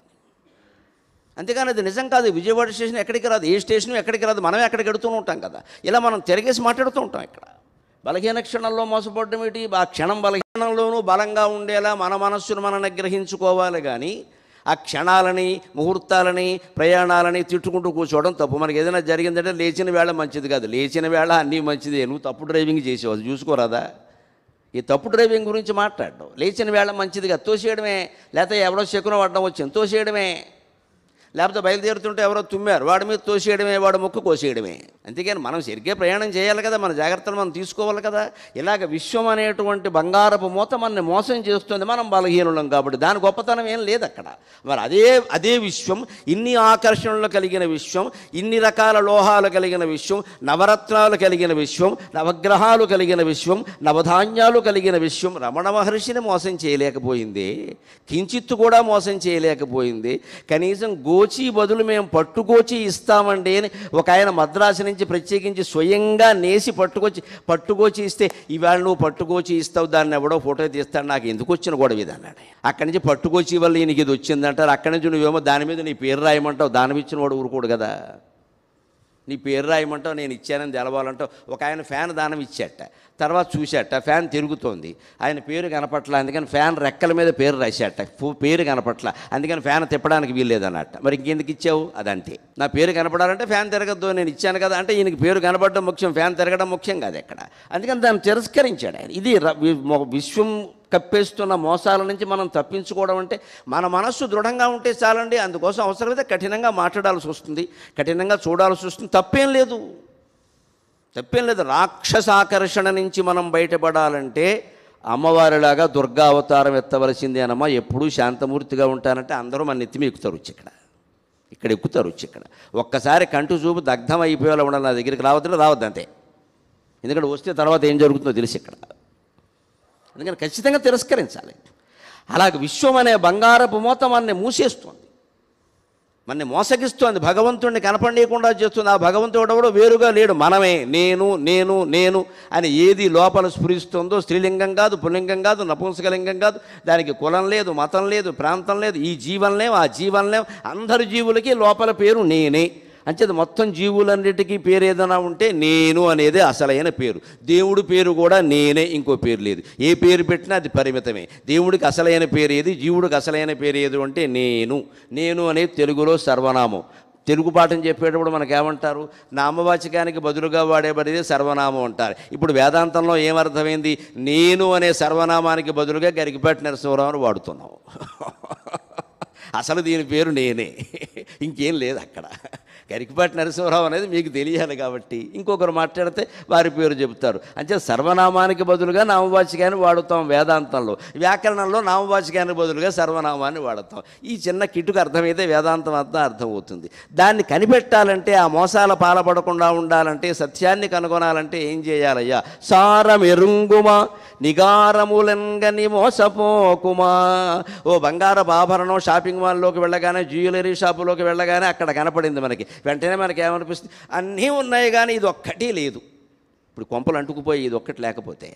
అంతేగాని అది నిజం కాదు. విజయవాడ స్టేషన్ ఎక్కడికి రాదు, ఏ స్టేషన్ ఎక్కడికి రాదు, మనమే ఎక్కడికి ఎడుతూ ఉంటాం కదా. ఇలా మనం తిరగేసి మాట్లాడుతూ ఉంటాం. ఇక్కడ బలహీన క్షణంలో మోసపడడం ఏంటి? ఆ క్షణం బలహీనంలోనూ బలంగా ఉండేలా మన మనస్సును మనం నిగ్రహించుకోవాలి. కానీ ఆ క్షణాలని, ముహూర్తాలని, ప్రయాణాలని తిట్టుకుంటూ కూర్చోవడం తప్పు. మనకి ఏదైనా జరిగిందంటే లేచిన వేళ మంచిది కాదు, లేచిన వేళ అన్నీ మంచిదే. నువ్వు తప్పు డ్రైవింగ్ చేసావు, అది చూసుకోరాదా? ఈ తప్పు డ్రైవింగ్ గురించి మాట్లాడడం. లేచిన వేళ మంచిదిగా తోసేయడమే, లేకపోతే ఎవరో శకునం అడ్డం వచ్చింది తోసేయడమే, లేకపోతే బయలుదేరుతుంటే ఎవరో తుమ్మారు వాడి మీద తోసేయడమే, వాడు ముక్కు కోసేయడమే. అంతేగాని మనం సరిగ్గా ప్రయాణం చేయాలి కదా, మన జాగ్రత్తలు మనం తీసుకోవాలి కదా. ఇలాగ విశ్వం అనేటువంటి బంగారపు మూత మనని మోసం చేస్తుంది, మనం బలహీనులం కాబట్టి. దాని గొప్పతనం ఏం లేదు అక్కడ. మరి అదే విశ్వం, ఇన్ని ఆకర్షణలు కలిగిన విశ్వం, ఇన్ని రకాల లోహాలు కలిగిన విశ్వం, నవరత్నాలు కలిగిన విశ్వం, నవగ్రహాలు కలిగిన విశ్వం, నవధాన్యాలు కలిగిన విశ్వం రమణ మహర్షిని మోసం చేయలేకపోయింది, కించిత్తు కూడా మోసం చేయలేకపోయింది. కనీసం గోచి బదులు మేము పట్టుకోచి ఇస్తామండి అని ఒక ఆయన మద్రాసు నుంచి ప్రత్యేకించి స్వయంగా నేసి పట్టుకోచి ఇస్తే, ఇవాళ నువ్వు పట్టుకోచి ఇస్తావు, దాన్ని ఎవడో ఫోటో తీస్తాడు, నాకు ఎందుకు వచ్చిన గొడవ ఇది అన్నాడు. అక్కడి నుంచి పట్టుకోచి వల్ల ఈయనకి ఇది వచ్చిందంటారు, అక్కడి నుంచి నువ్వేమో దాని మీద నీ పేరు రాయమంటావు, దాని ఇచ్చిన వాడు ఊరుకోడు కదా. నీ పేరు రాయమంటావు, నేను ఇచ్చానని తెలవాలంటావు. ఒక ఆయన ఫ్యాన్ దానం ఇచ్చాట, తర్వాత చూశాట ఫ్యాన్ తిరుగుతోంది, ఆయన పేరు కనపట్ల, అందుకని ఫ్యాన్ రెక్కల మీద పేరు రాశాట, పేరు కనపట్ల, అందుకని ఫ్యాన్ తిప్పడానికి వీల్లేదన్నట్ట. మరి ఇంకెందుకు ఇచ్చావు? అదంతే. నా పేరు కనపడాలంటే ఫ్యాన్ తిరగద్దు, నేను ఇచ్చాను కదా అంటే ఈయనకి పేరు కనపడడం ముఖ్యం, ఫ్యాన్ తిరగడం ముఖ్యం కాదు ఎక్కడ. అందుకని దాన్ని తిరస్కరించాడు ఆయన. ఇది విశ్వం కప్పేస్తున్న మోసాల నుంచి మనం తప్పించుకోవడం అంటే మన మనస్సు దృఢంగా ఉంటే చాలండి. అందుకోసం అవసరమైతే కఠినంగా మాట్లాడాల్సి వస్తుంది, కఠినంగా చూడాల్సి వస్తుంది, తప్పేం లేదు. రాక్షసాకర్షణ నుంచి మనం బయటపడాలంటే అమ్మవారిలాగా దుర్గా అవతారం ఎత్తవలసిందే అనమ్మా. ఎప్పుడూ శాంతమూర్తిగా ఉంటానంటే అందరూ మన నెత్తిమి ఎక్కుతారు వచ్చి ఇక్కడ ఎక్కుతారు వచ్చి ఇక్కడ. ఒక్కసారి కంటి చూపు దగ్ధం అయిపోయేలా ఉండాలి, నా దగ్గరికి రావద్దు అంతే. ఎందుకంటే వస్తే తర్వాత ఏం జరుగుతుందో తెలిసి ఇక్కడ. అందుకని ఖచ్చితంగా తిరస్కరించాలి. అలాగే విశ్వం అనే బంగారపు మూత మనని మూసేస్తుంది, మనని మోసగిస్తోంది, భగవంతుడిని కనపడేయకుండా చేస్తుంది. ఆ భగవంతుడు ఎవడో వేరుగా లేడు, మనమే. నేను అని ఏది లోపల స్ఫురిస్తుందో, స్త్రీలింగం కాదు, పుల్లింగం కాదు, నపుంసకలింగం కాదు, దానికి కులం లేదు, మతం లేదు, ప్రాంతం లేదు, ఈ జీవనలేం ఆ జీవనలేం, అందరి జీవులకి లోపల పేరు నేనే. అంచేది మొత్తం జీవులన్నిటికీ పేరు ఏదైనా ఉంటే నేను అనేది అసలైన పేరు. దేవుడి పేరు కూడా నేనే, ఇంకో పేరు లేదు. ఏ పేరు పెట్టినా అది పరిమితమే. దేవుడికి అసలైన పేరు ఏది, జీవుడికి అసలైన పేరు ఏది అంటే నేను అనేది తెలుగులో సర్వనామం. తెలుగు పాఠం చెప్పేటప్పుడు మనకేమంటారు? నామవాచకానికి బదులుగా వాడేబడితే సర్వనామం అంటారు. ఇప్పుడు వేదాంతంలో ఏమర్థమైంది? నేను అనే సర్వనామానికి బదులుగా గరికపాటి నరసింహరావుని వాడుతున్నాం. అసలు దీని పేరు నేనే, ఇంకేం లేదు అక్కడ. గరికపాటి నరసింహరావు అనేది మీకు తెలియాలి కాబట్టి ఇంకొకరు మాట్లాడితే వారి పేరు చెబుతారు. అంటే సర్వనామానికి బదులుగా నామవాచకాన్ని వాడుతాం వేదాంతంలో. వ్యాకరణంలో నామవాచకానికి బదులుగా సర్వనామాన్ని వాడుతాం. ఈ చిన్న కిటుకు అర్థమైతే వేదాంతం అంతా అర్థమవుతుంది. దాన్ని కనిపెట్టాలంటే, ఆ మోసాల పాలపడకుండా ఉండాలంటే, సత్యాన్ని కనుగొనాలంటే ఏం చేయాలయ్యా? సారమెరుంగుమా నిగారములెంగని మోసపోకుమా. ఓ బంగారపు ఆభరణం షాపింగ్ మాల్లోకి వెళ్ళగానే, జ్యువెలరీ షాపులోకి వెళ్ళగానే అక్కడ కనపడింది మనకి. వెంటనే మనకి ఏమనిపిస్తుంది? అన్నీ ఉన్నాయి కానీ ఇది ఒక్కటి లేదు. ఇప్పుడు కొంపలు అంటుకుపోయి ఇది ఒక్కటి లేకపోతే,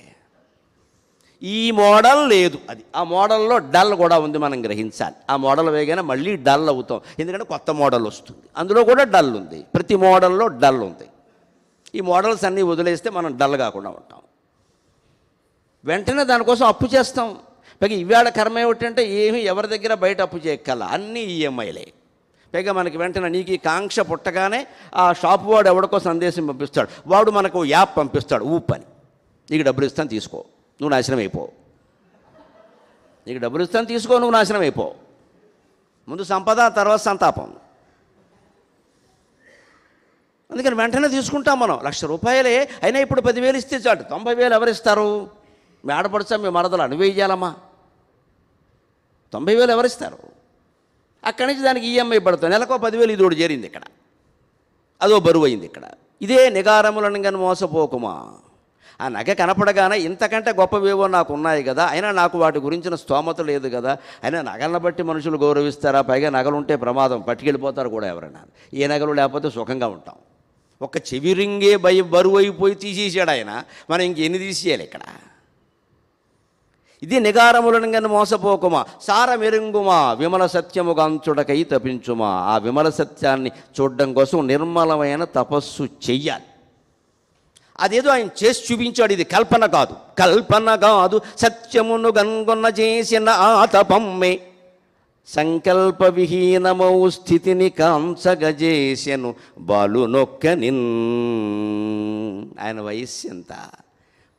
ఈ మోడల్ లేదు, అది ఆ మోడల్లో డల్ కూడా ఉంది, మనం గ్రహించాలి. ఆ మోడల్ వేగానే మళ్ళీ డల్ అవుతాం, ఎందుకంటే కొత్త మోడల్ వస్తుంది, అందులో కూడా డల్ ఉంది. ప్రతి మోడల్లో డల్ ఉంది. ఈ మోడల్స్ అన్నీ వదిలేస్తే మనం డల్ కాకుండా ఉంటాం. వెంటనే దానికోసం అప్పు చేస్తాం. పైగా ఇవాళ కర్మ ఏమిటంటే ఏమీ ఎవరి దగ్గర బయట అప్పు చేయక్కల, అన్నీ ఈఎంఐలే. పైగా మనకి వెంటనే నీకు ఈ కాంక్ష పుట్టగానే ఆ షాపు వాడు ఎవడికో సందేశం పంపిస్తాడు, వాడు మనకు యాప్ పంపిస్తాడు, ఊపని, నీకు డబ్బులు ఇస్తాను తీసుకో, నువ్వు నాశనం అయిపో. నీకు డబ్బులు ఇస్తాను తీసుకో, నువ్వు నాశనం అయిపో. ముందు సంపద, తర్వాత సంతాపం. అందుకని వెంటనే తీసుకుంటాం మనం. ₹1,00,000 అయినా ఇప్పుడు 10,000 ఇస్తే చాలు. 90,000 ఎవరిస్తారు? మీ ఆడపడుచా, మీ మరదలా, నువ్వే ఇయ్యాలమ్మా. 90,000 ఎవరిస్తారు? అక్కడి నుంచి దానికి ఈఎంఐ పడుతుంది, నెలకో 10,000 ఇదోడు చేరింది ఇక్కడ, అదో బరువు అయింది ఇక్కడ. ఇదే నిగారములను కానీ మోసపోకుమా. ఆ నగ కనపడగానే ఇంతకంటే గొప్పవేవో నాకు ఉన్నాయి కదా, అయినా నాకు వాటి గురించిన స్తోమత లేదు కదా, అయినా నగలను బట్టి మనుషులు గౌరవిస్తారా? పైగా నగలుంటే ప్రమాదం, పట్టుకెళ్ళిపోతారు కూడా ఎవరైనా. ఏ నగలు లేకపోతే సుఖంగా ఉంటాం. ఒక్క చెవి రింగే బరువు అయిపోయి తీసేసాడు ఆయన, మనం ఇంకెన్ని తీసేయాలి ఇక్కడ? ఇది నిగారములను కానీ మోసపోకుమా. సారమెరుంగుమా విమల సత్యముగాంచుడకై తపించుమా. ఆ విమల సత్యాన్ని చూడడం కోసం నిర్మలమైన తపస్సు చెయ్యాలి. అదేదో ఆయన చేసి చూపించాడు. ఇది కల్పన కాదు, సత్యమును గన్గొన్న చేసిన ఆ తపమ్మే. సంకల్ప విహీనమౌ స్థితిని కాంసగజేసెను బాలునొక్కనిన్. ఆయన వయస్సు ఎంత?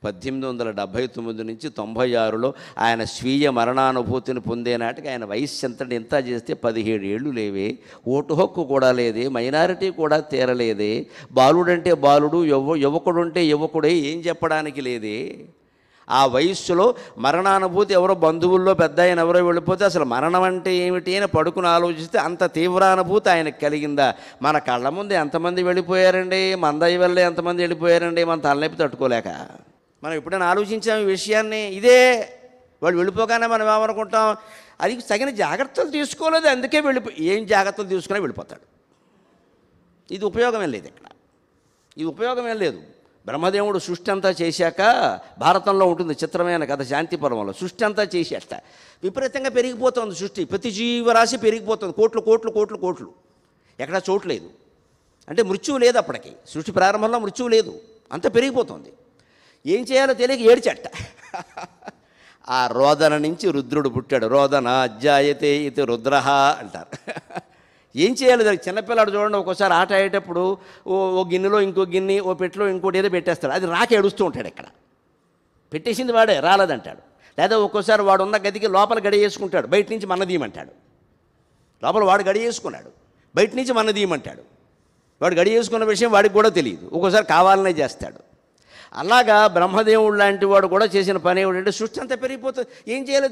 1879 నుంచి 96లో ఆయన స్వీయ మరణానుభూతిని పొందే నాటికి ఆయన వయస్సు ఎంత చేస్తే 17 ఏళ్ళు లేవే. ఓటు హక్కు కూడా లేదే, మైనారిటీ కూడా తీరలేదే. బాలుడంటే బాలుడు, యువకుడుంటే యువకుడే, ఏం చెప్పడానికి లేదే. ఆ వయస్సులో మరణానుభూతి ఎవరో బంధువుల్లో పెద్ద ఆయన ఎవరో వెళ్ళిపోతే అసలు మరణం అంటే ఏమిటి అని పడుకుని ఆలోచిస్తే అంత తీవ్రానుభూతి ఆయనకు కలిగిందా? మన కళ్ళ ముందు ఎంతమంది వెళ్ళిపోయారండి, మన దయ వల్ల ఎంతమంది వెళ్ళిపోయారండి, మన తలనొప్పి తట్టుకోలేక. మనం ఎప్పుడైనా ఆలోచించాం ఈ విషయాన్ని? ఇదే వాళ్ళు వెళ్ళిపోగానే మనం ఏమనుకుంటాం, అది తగిన జాగ్రత్తలు తీసుకోలేదు అందుకే ఏం జాగ్రత్తలు తీసుకునే వెళ్ళిపోతాడు. ఇది ఉపయోగమేం లేదు ఇక్కడ, ఇది ఉపయోగమేం లేదు. బ్రహ్మదేవుడు సృష్టి అంతా చేశాక, భారతంలో ఉంటుంది చిత్రమైన కథ శాంతి పర్వంలో, సృష్టి అంతా చేసేట విపరీతంగా పెరిగిపోతుంది సృష్టి, ప్రతి జీవరాశి పెరిగిపోతుంది, కోట్లు కోట్లు కోట్లు కోట్లు, ఎక్కడ చోటు లేదు. అంటే మృత్యువు లేదు అప్పటికి, సృష్టి ప్రారంభంలో మృత్యువు లేదు, అంత పెరిగిపోతుంది. ఏం చేయాలో తెలియక ఏడ్చట. ఆ రోదన నుంచి రుద్రుడు పుట్టాడు. రోదన అధ్యాయతే ఇది రుద్రహ అంటారు. ఏం చేయాలి దానికి? చిన్నపిల్లాడు చూడండి, ఒక్కోసారి ఆట ఆడేటప్పుడు ఓ గిన్నెలో ఇంకో గిన్నె, ఓ పెట్టెలో ఇంకోటి ఏదో పెట్టేస్తాడు, అది రాక ఏడుస్తూ ఉంటాడు. ఇక్కడ పెట్టేసింది వాడే, రాలేదంటాడు. లేదా ఒక్కోసారి వాడు ఉన్న గదికి లోపల గడి వేసుకుంటాడు, బయట నుంచి మన్నదీయమంటాడు. లోపల వాడు గడి వేసుకున్నాడు, బయట నుంచి మన్నదీయమంటాడు. వాడు గడి వేసుకున్న విషయం వాడికి కూడా తెలియదు, ఒక్కోసారి కావాలనే చేస్తాడు. అలాగా బ్రహ్మదేవుడు లాంటి వాడు కూడా చేసిన పని ఏమిటంటే, సృష్టి అంతా పెరిగిపోతుంది, ఏం చేయాలో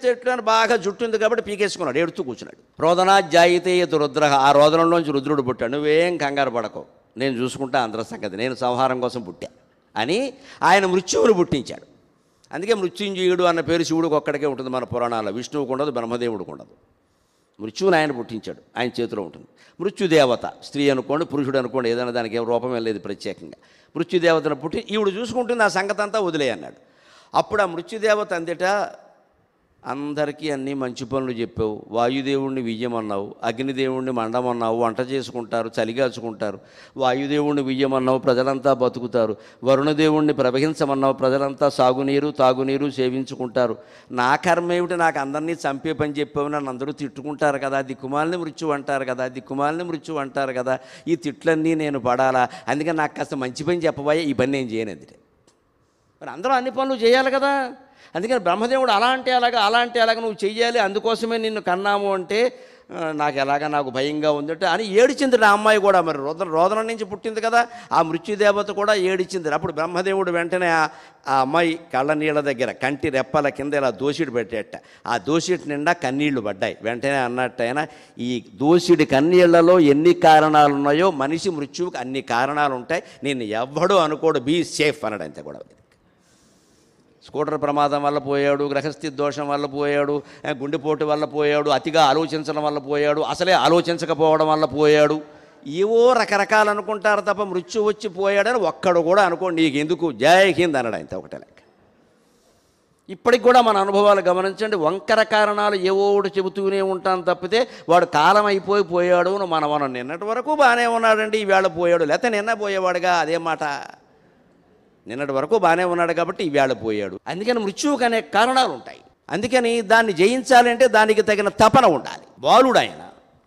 తెట్లా అని బాగా జుట్టు ఉంది కాబట్టి పీకేసుకున్నాడు, ఎడుతూ కూర్చున్నాడు. రోదనా జాయితే యత్ రుద్ర, ఆ రోదనంలోంచి రుద్రుడు పుట్టాడు. నువ్వేం కంగారు పడకో, నేను చూసుకుంటా అందరి సంగతి, నేను సంహారం కోసం పుట్టా అని ఆయన మృత్యువును పుట్టించాడు. అందుకే మృత్యుంజయుడు అన్న పేరు శివుడికి ఒక్కడికే ఉంటుంది మన పురాణాల్లో, విష్ణువుకు ఉండదు, బ్రహ్మదేవుడికి ఉండదు. మృత్యువుని ఆయన పుట్టించాడు, ఆయన చేతిలో ఉంటుంది. మృత్యుదేవత, స్త్రీ అనుకోండి పురుషుడు అనుకోండి, ఏదైనా దానికి ఏం రూపం లేదు ప్రత్యేకంగా. మృత్యుదేవతను పుట్టి ఈవిడ చూసుకుంటుంది, ఆ సంగతి అంతా వదిలే అన్నాడు. అప్పుడు ఆ మృత్యుదేవత అందట, అందరికీ అన్నీ మంచి పనులు చెప్పావు, వాయుదేవుణ్ణి వియ్యమన్నావు, అగ్నిదేవుణ్ణి మండమన్నావు, వంట చేసుకుంటారు, చలిగాచుకుంటారు, వాయుదేవుణ్ణి వియ్యమన్నావు, ప్రజలంతా బతుకుతారు, వరుణదేవుణ్ణి ప్రవహించమన్నావు, ప్రజలంతా సాగునీరు తాగునీరు సేవించుకుంటారు, నా కర్మ ఏమిటి, నాకు అందరినీ చంపే పని చెప్పావు, నన్ను అందరూ తిట్టుకుంటారు కదా, దిక్కుమాలిని మృత్యు అంటారు కదా, దిక్కుమాలిని మృత్యు అంటారు కదా, ఈ తిట్లన్నీ నేను పడాలా, అందుకని నాకు కాస్త మంచి పని చెప్పబోయే, ఈ పని నేను చేయను. అందుకే మరి అందరూ అన్ని పనులు చేయాలి కదా. అందుకని బ్రహ్మదేవుడు అలా అంటే అలాగా నువ్వు చెయ్యాలి, అందుకోసమే నిన్ను కన్నాము అంటే నాకు భయంగా ఉందంటే అని ఏడిచింది ఆ అమ్మాయి కూడా. మరి రోదన నుంచి పుట్టింది కదా, ఆ మృత్యుదేవత కూడా ఏడిచింది. అప్పుడు బ్రహ్మదేవుడు వెంటనే ఆ అమ్మాయి కళ్ళ నీళ్ళ దగ్గర కంటి రెప్పల కింద ఇలా దోసిడి పెట్టేట, ఆ దోసిడి నిండా కన్నీళ్లు పడ్డాయి. వెంటనే అన్నట్టు ఆయన, ఈ దోసిడి కన్నీళ్లలో ఎన్ని కారణాలు ఉన్నాయో మనిషి మృత్యువుకి అన్ని కారణాలు ఉంటాయి, నేను ఎవ్వడూ అనుకోడు, బీ సేఫ్ అన్నాడు. అంతే కూడా, స్కూటర్ ప్రమాదం వల్ల పోయాడు, గ్రహస్థి దోషం వల్ల పోయాడు, గుండెపోటు వల్ల పోయాడు, అతిగా ఆలోచించడం వల్ల పోయాడు, అసలే ఆలోచించకపోవడం వల్ల పోయాడు, ఏవో రకరకాలు అనుకుంటారు తప్ప మృత్యు వచ్చి పోయాడని ఒక్కడు కూడా అనుకోండి, నీకు ఎందుకు జై హింద్ అన్నాడు. అంతే ఒకటే లెక్క. ఇప్పటికి కూడా మన అనుభవాలు గమనించండి, వంకర కారణాలు ఏవో ఒకటి చెబుతూనే ఉంటాను తప్పితే వాడు కాలం పోయాడు మనం నిన్నటి వరకు బాగానే ఉన్నాడండి, ఈవేళ పోయాడు, లేకపోతే నిన్న పోయేవాడుగా, అదే మాట, నిన్నటి వరకు బాగానే ఉన్నాడు కాబట్టి ఈవేళ పోయాడు. అందుకని మృత్యువుకు అనేక కారణాలు ఉంటాయి. అందుకని దాన్ని జయించాలంటే దానికి తగిన తపన ఉండాలి. బాలుడు ఆయన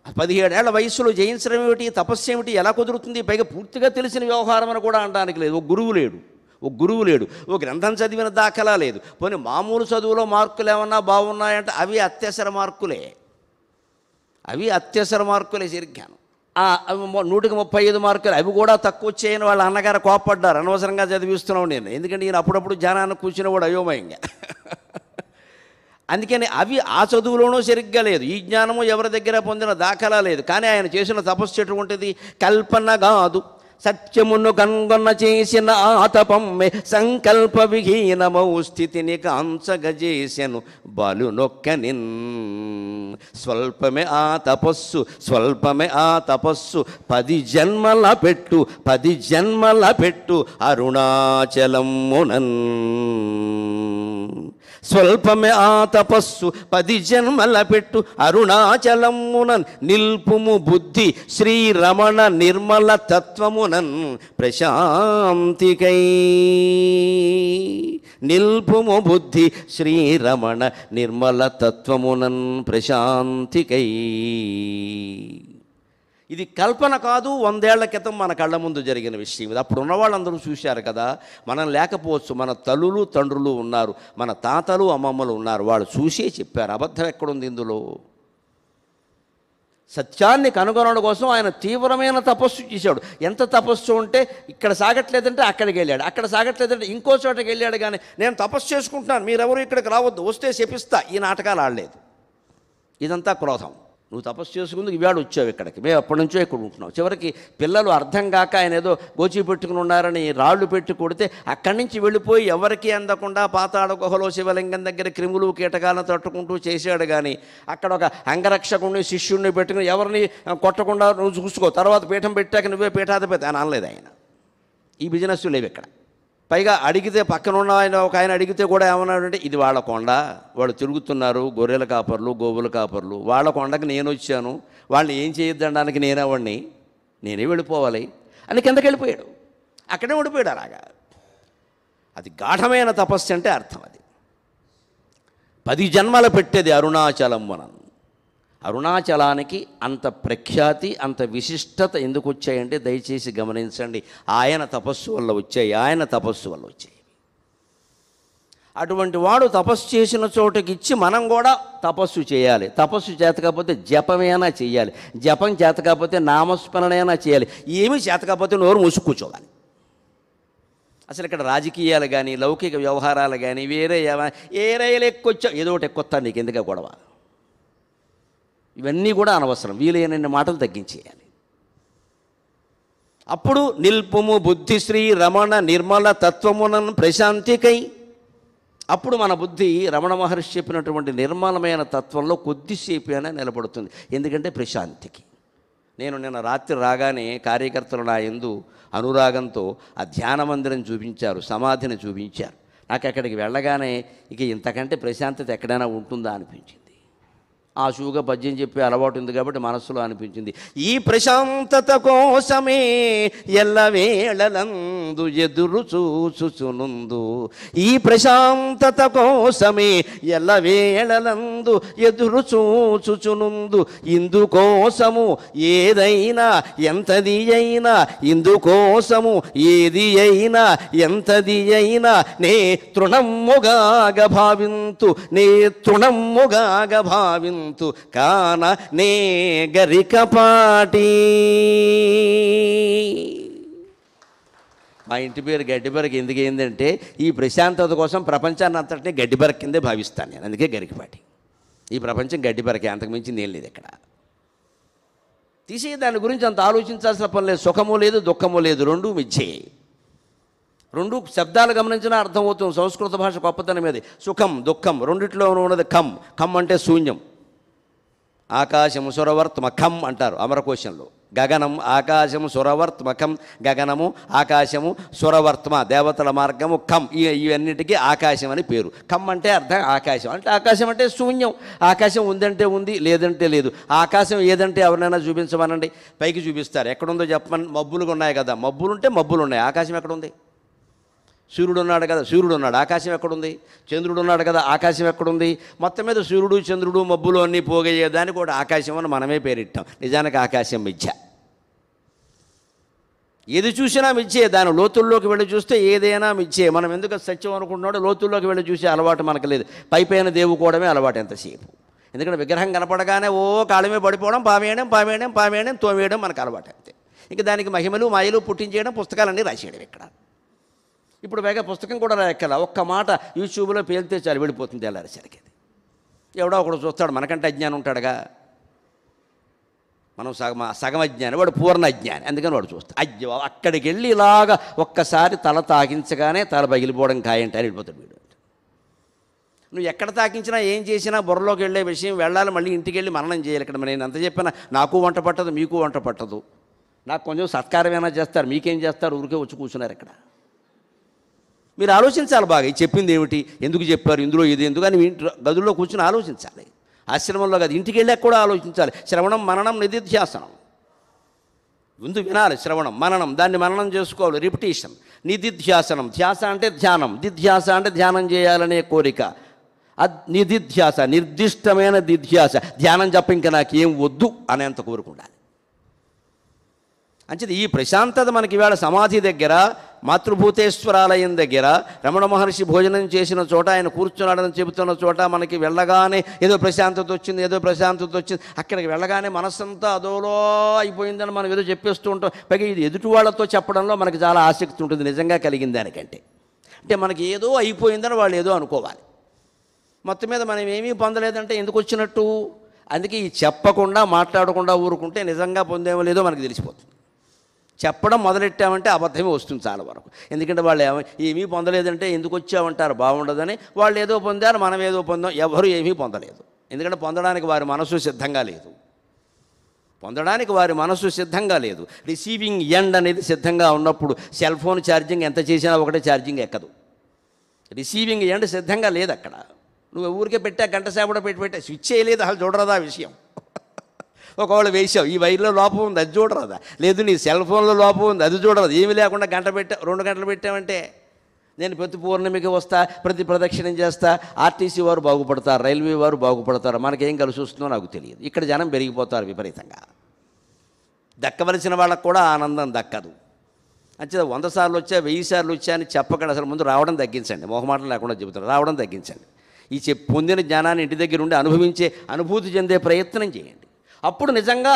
17 ఏళ్ల వయస్సులో జయించడం ఏమిటి, తపస్సు ఏమిటి, ఎలా కుదురుతుంది? పైగా పూర్తిగా తెలిసిన వ్యవహారం అని కూడా అనడానికి లేదు. ఒక గురువు లేడు, ఓ గ్రంథం చదివిన దాఖలా లేదు. పోనీ మామూలు చదువులో మార్కులు ఏమన్నా బాగున్నాయంటే అవి అత్యవసర మార్కులే సరిగ్గాను. 100కి 35 మార్కులు, అవి కూడా తక్కువ వచ్చాయని వాళ్ళ అన్నగారు కోప్పడ్డారు, అనవసరంగా చదివిస్తున్నావు నేను, ఎందుకంటే ఈయన అప్పుడప్పుడు జనాన్ని కూర్చునేవాడు అయోమయంగా. అందుకని అవి ఆ చదువులోనూ సరిగ్గా లేదు, ఈ జ్ఞానము ఎవరి దగ్గర పొందిన దాఖలా లేదు. కానీ ఆయన చేసిన తపస్సు ఎటువంటిది? కల్పన కాదు, సత్యమును కనుగొన్న చేసిన ఆతపమ్మె సంకల్ప విహీనమౌ స్థితిని కాంసగజేసెను బాలునొక్కనిన్. స్వల్పమే ఆ తపస్సు 10 జన్మల పెట్టు అరుణాచలమునన్. స్వల్పమే ఆ తపస్సు 10 జన్మల పెట్టు అరుణాచలమునన్. నిల్పుము బుద్ధి శ్రీరమణ నిర్మల తత్వమునన్ ప్రశాంతికై. నిల్పుము బుద్ధి శ్రీరమణ నిర్మల తత్వమునన్ ప్రశాంతికై. ఇది కల్పన కాదు, 100 ఏళ్ల క్రితం మన కళ్ళ ముందు జరిగిన విషయం ఇది. అప్పుడు ఉన్న వాళ్ళందరూ చూశారు కదా. మనం లేకపోవచ్చు, మన తల్లులు తండ్రులు ఉన్నారు, మన తాతలు అమ్మమ్మలు ఉన్నారు, వాళ్ళు చూసే చెప్పారు. అబద్ధం ఎక్కడుంది ఇందులో? సత్యాన్ని కనుగొనడం కోసం ఆయన తీవ్రమైన తపస్సు చేశాడు. ఎంత తపస్సు అంటే ఇక్కడ సాగట్లేదంటే అక్కడికి వెళ్ళాడు, అక్కడ సాగట్లేదంటే ఇంకో చోటకి వెళ్ళాడు. కానీ నేను తపస్సు చేసుకుంటున్నాను, మీరెవరు ఇక్కడికి రావద్దు, వస్తే శపిస్తా, ఈ నాటకాలు ఆడలేదు. ఇదంతా క్రోధం. నువ్వు తపస్సు చేసుకుందుకు ఇవాడు వచ్చావు ఇక్కడికి, మేము అప్పటి నుంచో ఇక్కడ ఉంటున్నాం. చివరికి పిల్లలు అర్థం కాక ఆయన ఏదో గోచి పెట్టుకుని ఉన్నారని రాళ్ళు పెట్టి కొడితే అక్కడి నుంచి వెళ్ళిపోయి ఎవరికి అందకుండా పాతాళ గుహలో శివలింగం దగ్గర క్రిములు కీటకాలను తట్టుకుంటూ చేశాడు. కానీ అక్కడ ఒక అంగరక్షకుడిని శిష్యుడిని పెట్టుకుని ఎవరిని కొట్టకుండా నువ్వు చూసుకో, తర్వాత పీఠం పెట్టాక నువ్వే పీఠాధిపతి అని అనలేదు ఆయన. ఈ బిజినెస్ లేవు ఇక్కడ. పైగా అడిగితే పక్కన ఉన్న ఆయన ఒక ఆయన అడిగితే కూడా ఏమన్నాడంటే ఇది వాళ్ళ కొండ, వాళ్ళు తిరుగుతున్నారు, గొర్రెల కాపర్లు గోవుల కాపర్లు, వాళ్ళ కొండకి నేను వచ్చాను, వాళ్ళని ఏం చేయొద్దనడానికి నేనేవాడిని, నేనే వెళ్ళిపోవాలి అని కిందకి వెళ్ళిపోయాడు. అక్కడే ఉండిపోయాడు అలాగా. అది గాఢమైన తపస్సు అంటే అర్థం. అది 10 జన్మల పెట్టేది అరుణాచలం మనం. అరుణాచలానికి అంత ప్రఖ్యాతి, అంత విశిష్టత ఎందుకు వచ్చాయంటే దయచేసి గమనించండి. ఆయన తపస్సు వల్ల వచ్చాయి, ఆయన తపస్సు వల్ల వచ్చాయి. అటువంటి వాడు తపస్సు చేసిన చోటకి ఇచ్చి మనం కూడా తపస్సు చేయాలి. తపస్సు చేత కాకపోతే జపమైనా చేయాలి, జపం చేత కాకపోతే నామస్మరణైనా చేయాలి, ఏమీ చేత కాకపోతే నోరు మూసి కూర్చోవాలి. అసలు ఇక్కడ రాజకీయాలు కానీ లౌకిక వ్యవహారాలు కానీ వేరే ఏ రైలు ఎక్కొచ్చా ఏదో ఒకటి ఎక్కొత్తా, నీకు ఎందుకు గొడవ, ఇవన్నీ కూడా అనవసరం. వీలైనన్ని మాటలు తగ్గించేయాలి. అప్పుడు నిల్పుము బుద్ధిశ్రీ రమణ నిర్మల తత్వమునన్ ప్రశాంతికై. అప్పుడు మన బుద్ధి రమణ మహర్షి చెప్పినటువంటి నిర్మలమైన తత్వంలో కొద్దిసేపు అయినా నిలబడుతుంది. ఎందుకంటే ప్రశాంతికి. నేను నిన్న రాత్రి రాగానే కార్యకర్తలు నా యందు అనురాగంతో ఆ ధ్యాన మందిరం చూపించారు, సమాధిని చూపించారు. నాకు అక్కడికి వెళ్ళగానే ఇక ఇంతకంటే ప్రశాంతత ఎక్కడైనా ఉంటుందా అనిపించింది. ఆశువుగా పద్యం చెప్పే అలవాటు ఉంది కాబట్టి మనస్సులో అనిపించింది, ఈ ప్రశాంతత కోసమే ఎల్లవేళలందు ఎదురు చూచుచునుందు, ఈ ప్రశాంతత కోసమే ఎల్లవేళలందు ఎదురు చూచుచునుందు, ఇందుకోసము ఏదైనా ఎంతది అయినా, ఇందుకోసము ఏది అయినా ఎంతది అయినా నే తృణమ్ముగాగ భావింతు, నే తృణమ్ముగాగ భావింతు కాన నే గరికపాటి. మా ఇంటి పేరు గడ్డిబెరక ఎందుకు ఏంటంటే ఈ ప్రశాంతత కోసం ప్రపంచాన్ని అంతటినీ గడ్డిబెరక కిందే భావిస్తాను నేను, అందుకే గరికపాటి. ఈ ప్రపంచం గడ్డిబెరకే, అంతకుమించింది ఏం లేదు ఇక్కడ. తీసే దాని గురించి అంత ఆలోచించాల్సిన పని లేదు. సుఖము లేదు, దుఃఖము లేదు, రెండూ మిథ్యే. రెండు శబ్దాలు గమనించినా అర్థమవుతుంది సంస్కృత భాష గొప్పతనం మీద. సుఖం దుఃఖం రెండిట్లో ఉన్నది ఖం. ఖం అంటే శూన్యం. ఆకాశము సురవర్త్మఖం అంటారు అమరకోశంలో. గగనం ఆకాశము సురవర్త్మఖం, గగనము ఆకాశము సురవర్త్మ దేవతల మార్గము ఖం, ఇవన్నిటికీ ఆకాశం అని పేరు. ఖం అంటే అర్థం ఆకాశం అంటే, ఆకాశం అంటే శూన్యం. ఆకాశం ఉందంటే ఉంది, లేదంటే లేదు. ఆకాశం ఏదంటే ఎవరినైనా చూపించమనండి, పైకి చూపిస్తారు. ఎక్కడుందో చెప్పమని. మబ్బులుగా ఉన్నాయి కదా, మబ్బులుంటే మబ్బులు ఉన్నాయి, ఆకాశం ఎక్కడుంది? సూర్యుడు ఉన్నాడు కదా, సూర్యుడు ఉన్నాడు, ఆకాశం ఎక్కడుంది? చంద్రుడు ఉన్నాడు కదా, ఆకాశం ఎక్కడుంది? మొత్తం మీద సూర్యుడు చంద్రుడు మబ్బులు అన్నీ పోగయ్యేదానికి కూడా ఆకాశం అని మనమే పేరిట్టాం. నిజానికి ఆకాశం మిథ్య. ఏది చూసినా మిథ్యే. దాని లోతుల్లోకి వెళ్ళి చూస్తే ఏదైనా మిథ్యే. మనం ఎందుకు సత్యం అనుకుంటున్నాడో లోతుల్లోకి వెళ్ళి చూసే అలవాటు మనకు లేదు. పైపైన దేవుకోవడమే అలవాటు ఎంతసేపు. ఎందుకంటే విగ్రహం కనపడగానే ఓ కాళ్ళమే పడిపోవడం, పామేయడం పామేయడం పామేయడం తోమేయడం మనకు అలవాటు అంతే. ఇంకా దానికి మహిమలు మాయలు పుట్టించేయడం, పుస్తకాలన్నీ రాసేయడం ఇక్కడ. ఇప్పుడు పైగా పుస్తకం కూడా రాయక్కల, ఒక్క మాట యూట్యూబ్లో పేలితే చాలు వెళ్ళిపోతుంది తెల్లారేసరికి. ఎవడో ఒకడు చూస్తాడు, మనకంటే అజ్ఞానం ఉంటాడుగా. మనం సగం అజ్ఞాని, వాడు పూర్ణ అజ్ఞాని, అందుకని వాడు చూస్తాడు. అజ్ఞ అక్కడికి వెళ్ళి ఇలాగా ఒక్కసారి తల తాకించగానే తల పగిలిపోవడం ఖాయంటే వెళ్ళిపోతాడు వీడు. నువ్వు ఎక్కడ తాకించినా ఏం చేసినా బుర్రలోకి వెళ్ళే విషయం వెళ్ళాలి, మళ్ళీ ఇంటికి వెళ్ళి మననం చేయాలి. ఇక్కడ నేను ఎంత చెప్పినా నాకు వంట పట్టదు, మీకు వంట పట్టదు. నాకు కొంచెం సత్కారమైనా చేస్తారు, మీకేం చేస్తారు? ఊరికే వచ్చి కూర్చున్నారు ఇక్కడ. మీరు ఆలోచించాలి బాగా, ఇది చెప్పింది ఏమిటి, ఎందుకు చెప్పారు, ఇందులో ఇది ఎందుకు అని ఇంటి గదుల్లో కూర్చొని ఆలోచించాలి. ఆశ్రమంలో కాదు, ఇంటికి వెళ్ళాక కూడా ఆలోచించాలి. శ్రవణం మననం నిధిధ్యాసనం. ముందు వినాలి, శ్రవణం, మననం, దాన్ని మననం చేసుకోవాలి, రిపిటేషన్. నిధిధ్యాసనం, ధ్యాస అంటే ధ్యానం, దిధ్యాస అంటే ధ్యానం చేయాలనే కోరిక. నిధిధ్యాస, నిర్దిష్టమైన దిధ్యాస, ధ్యానం చెప్ప ఇంకా నాకేం వద్దు అనేంత కోరుకుండాలి. అంచేది ఈ ప్రశాంతత మనకి ఇవాళ సమాధి దగ్గర, మాతృభూతేశ్వరాలయం దగ్గర, రమణ మహర్షి భోజనం చేసిన చోట, ఆయన కూర్చున్నాడని చెబుతున్న చోట మనకి వెళ్ళగానే ఏదో ప్రశాంతత వచ్చింది, ఏదో ప్రశాంతత వచ్చింది. అక్కడికి వెళ్ళగానే మనస్సంతా అదోలో అయిపోయిందని మనం ఏదో చెప్పేస్తూ ఉంటాం. పైగా ఇది ఎదుటి వాళ్ళతో చెప్పడంలో మనకి చాలా ఆసక్తి ఉంటుంది, నిజంగా కలిగిన దానికంటే. అంటే మనకి ఏదో అయిపోయిందని వాళ్ళు ఏదో అనుకోవాలి. మొత్తం మీద మనం ఏమీ పొందలేదంటే ఎందుకు వచ్చినట్టు? అందుకే ఈ చెప్పకుండా మాట్లాడకుండా ఊరుకుంటే నిజంగా పొందేమో లేదో మనకు తెలిసిపోతుంది. చెప్పడం మొదలెట్టామంటే అబద్ధమే వస్తుంది చాలా వరకు. ఎందుకంటే వాళ్ళు ఏమీ పొందలేదంటే ఎందుకు వచ్చామంటారు, బాగుండదని. వాళ్ళు ఏదో పొందారు, మనం ఏదో పొందాం. ఎవరు ఏమీ పొందలేదు. ఎందుకంటే పొందడానికి వారి మనసు సిద్ధంగా లేదు. పొందడానికి వారి మనసు సిద్ధంగా లేదు. రిసీవింగ్ ఎండ్ అనేది సిద్ధంగా ఉన్నప్పుడు సెల్ ఫోన్ ఛార్జింగ్ ఎంత చేసినా ఒకటే ఛార్జింగ్ ఎక్కదు. రిసీవింగ్ ఎండ్ సిద్ధంగా లేదు అక్కడ. నువ్వు ఊరికే పెట్టా, గంట సేపడ పెట్టా, స్విచ్ చేయలేదు, అసలు చూడరాదా విషయం. ఒకవేళ వేసావు, ఈ వైర్లో లోపం ఉంది, అది చూడరాదా? లేదు నీ సెల్ ఫోన్లో లోపం ఉంది, అది చూడరాదు. ఏమీ లేకుండా గంట పెట్టా, 2 గంటలు పెట్టామంటే నేను ప్రతి పౌర్ణమికి వస్తా, ప్రతి ప్రదక్షిణం చేస్తా, ఆర్టీసీ వారు బాగుపడతారు, రైల్వే వారు బాగుపడతారు, మనకేం కలిసి వస్తుందో నాకు తెలియదు. ఇక్కడ జనం పెరిగిపోతారు విపరీతంగా. దక్కవలసిన వాళ్ళకు కూడా ఆనందం దక్కదు. అంటే 100 సార్లు వచ్చా, 1000 సార్లు వచ్చా అని చెప్పకండి. అసలు ముందు రావడం తగ్గించండి. మొహమాటం లేకుండా చెబుతారు, రావడం తగ్గించండి. ఈ పొందిన జ్ఞానాన్ని ఇంటి దగ్గర ఉండి అనుభూతి చెందే ప్రయత్నం చేయండి. అప్పుడు నిజంగా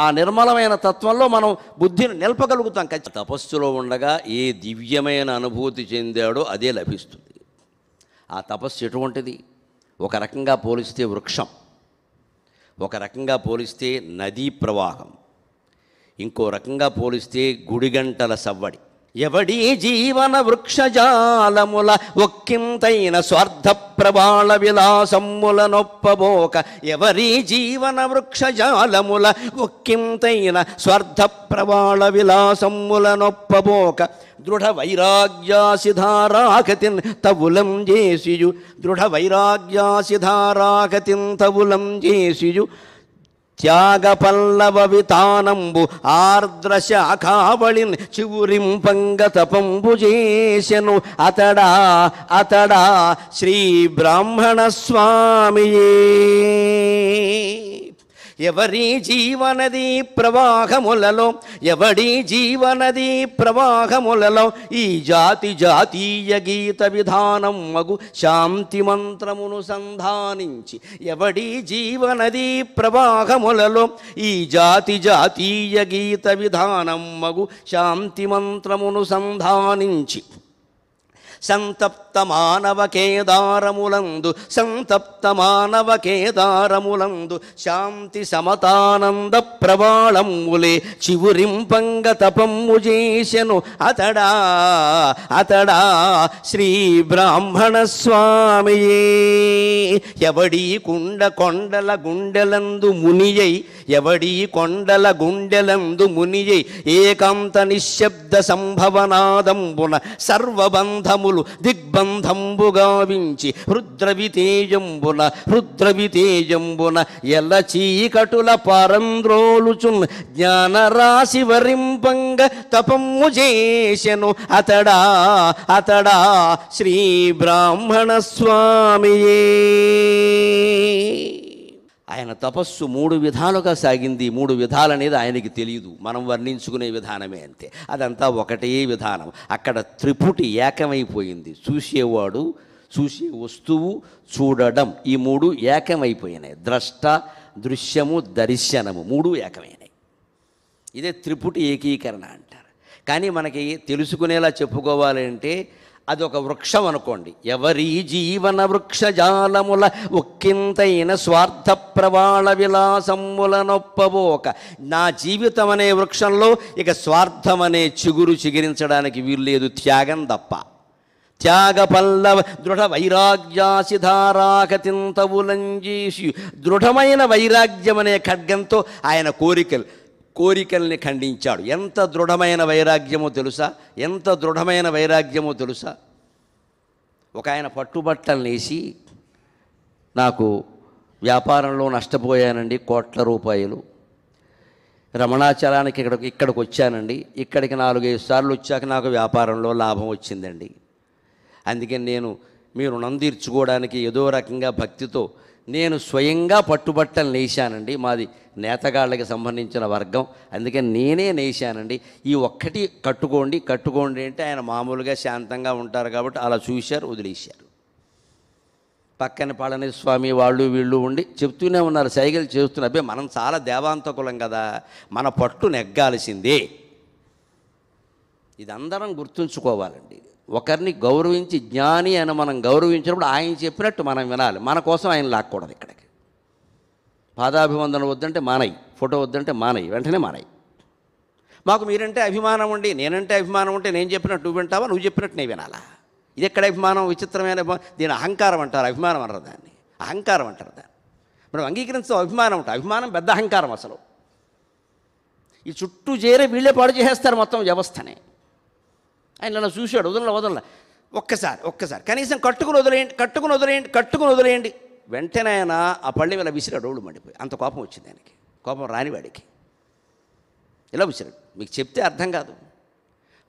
ఆ నిర్మలమైన తత్వంలో మనం బుద్ధిని నిలపగలుగుతాం. తపస్సులో ఉండగా ఏ దివ్యమైన అనుభూతి చెందాడో అదే లభిస్తుంది. ఆ తపస్సు ఎటువంటిది? ఒక రకంగా పోలిస్తే వృక్షం, ఒక రకంగా పోలిస్తే నదీ ప్రవాహం, ఇంకో రకంగా పోలిస్తే గుడిగంటల సవ్వడి. ఎవడీ జీవన వృక్షజాలముల ఒక్కింతైన స్వార్థ ప్రబాళ విలాసమ్ముల నొప్పబోక. ఎవరీ జీవన వృక్షజాలముల ఒక్కింతైన స్వార్థ ప్రబాళ విలాసమ్ముల నొప్పబోక. దృఢ వైరాగ్యాసిధారాగతిన్ తవులం చేసియు, దృఢ వైరాగ్యాసిధారాగతిన్ తవులం చేసియు. త్యాగ పల్లవ వితానంబు ఆర్ద్ర శాఖావళిన్ చివురింపంగ తపంబు చేసెను అతడా శ్రీ బ్రాహ్మణ స్వామియే. ఎవరి జీవనది ప్రవాహములలో, ఎవడి జీవనది ప్రవాహములలో ఈ జాతీయ గీత విధానం మగు శాంతి మంత్రమును సంధానించి. ఎవడి జీవనది ప్రవాహములలో ఈ జాతీయ గీత విధానం మగు శాంతి మంత్రమును సంధానించి. సంతప్త మానవ కేదారములందు శాంతి సమతానంద ప్రవాళములే చివురింపంగ తపమ్ము చేసెను అతడా శ్రీ బ్రాహ్మణ స్వామియే. ఎవడీ కొండల గుండెలందు మునియై, ఎవడీ కొండల గుండెలందు మునియై ఏకాంత నిశ్శబ్ద సంభవనాదంబున సర్వబంధము దిగ్బంధంబుగా వించి రుద్రవితేజంబున ఎల్ల చీకటుల పరంద్రోలుచున్ జ్ఞానరాశి వరింపంగ తపమ్ము చేసెను అతడా శ్రీ బ్రాహ్మణ స్వామియే. ఆయన తపస్సు 3 విధాలుగా సాగింది. 3 విధాలనేది ఆయనకి తెలియదు, మనం వర్ణించుకునే విధానమే అంతే. అదంతా ఒకటే విధానం. అక్కడ త్రిపుటి ఏకమైపోయింది. చూసేవాడు, చూసే వస్తువు, చూడడం, ఈ 3 ఏకమైపోయినాయి. ద్రష్ట, దృశ్యము, దర్శనము 3 ఏకమైనాయి. ఇదే త్రిపుటి ఏకీకరణ అంటారు. కానీ మనకి తెలుసుకునేలా చెప్పుకోవాలంటే అదొక వృక్షం అనుకోండి. ఎవరి జీవన వృక్షజాలముల ఒక్కింతైన స్వార్థ ప్రవాళ విలాసముల నొప్పబోక. నా జీవితం అనే వృక్షంలో ఇక స్వార్థం అనే చిగురు చిగురించడానికి వీల్లేదు, త్యాగం తప్ప. త్యాగ పల్లవ దృఢ వైరాగ్యాసిధారాగతింతవులంజేసి. దృఢమైన వైరాగ్యం అనే ఖడ్గంతో ఆయన కోరికల్ని ఖండించాడు. ఎంత దృఢమైన వైరాగ్యమో తెలుసా? ఎంత దృఢమైన వైరాగ్యమో తెలుసా? ఒక ఆయన పట్టుబట్టలు నేసి, నాకు వ్యాపారంలో నష్టపోయానండి, కోట్ల రూపాయలు, రమణాచలానికి ఇక్కడికి వచ్చానండి. ఇక్కడికి 4-5 సార్లు వచ్చాక నాకు వ్యాపారంలో లాభం వచ్చిందండి. అందుకని నేను మీ రుణం తీర్చుకోవడానికి ఏదో రకంగా భక్తితో నేను స్వయంగా పట్టుబట్టలు నేశానండి. మాది నేతగాళ్ళకి సంబంధించిన వర్గం, అందుకని నేనే నేశానండి. ఈ ఒక్కటి కట్టుకోండి అంటే ఆయన మామూలుగా శాంతంగా ఉంటారు కాబట్టి అలా చూశారు, వదిలేశారు. పక్కన పళనిస్వామి వాళ్ళు వీళ్ళు ఉండి చెప్తూనే ఉన్నారు, సైగలు చేస్తున్నారు. అబ్బే మనం చాలా దేవాంతకులం కదా, మన పట్టు నెగ్గాల్సిందే. ఇది అందరం గుర్తుంచుకోవాలండి. ఒకరిని గౌరవించి జ్ఞాని అని మనం గౌరవించినప్పుడు ఆయన చెప్పినట్టు మనం వినాలి. మన కోసం ఆయన లాక్కూడదు. ఇక్కడికి పాదాభివందన వద్దంటే మానయ్యి, ఫోటో వద్దంటే మానయ్యి, వెంటనే మానయ్యి. మాకు మీరంటే అభిమానం ఉండి, నేనంటే అభిమానం ఉంటే నేను చెప్పినట్టు నువ్వు వింటావా, నువ్వు చెప్పినట్టు నేను వినాలా? ఇది ఎక్కడ అభిమానం? విచిత్రమైన దీని అహంకారం అంటారు, అభిమానం అనరు దాన్ని, అహంకారం అంటారు దాన్ని. మనం అంగీకరించడం అభిమానం ఉంటుంది. అభిమానం పెద్ద అహంకారం. అసలు ఈ చుట్టూ చేరే వీళ్ళే పాడు చేసేస్తారు మొత్తం వ్యవస్థనే. ఆయన అలా చూశాడు, వదల ఒక్కసారి కనీసం కట్టుకుని వదిలేయండి. వెంటనే ఆయన ఆ పళ్ళెం ఇలా విసిరాడు, రోడ్డు మండిపోయి. అంత కోపం వచ్చింది ఆయనకి, కోపం రానివాడికి. ఇలా విసిరాడు. మీకు చెప్తే అర్థం కాదు.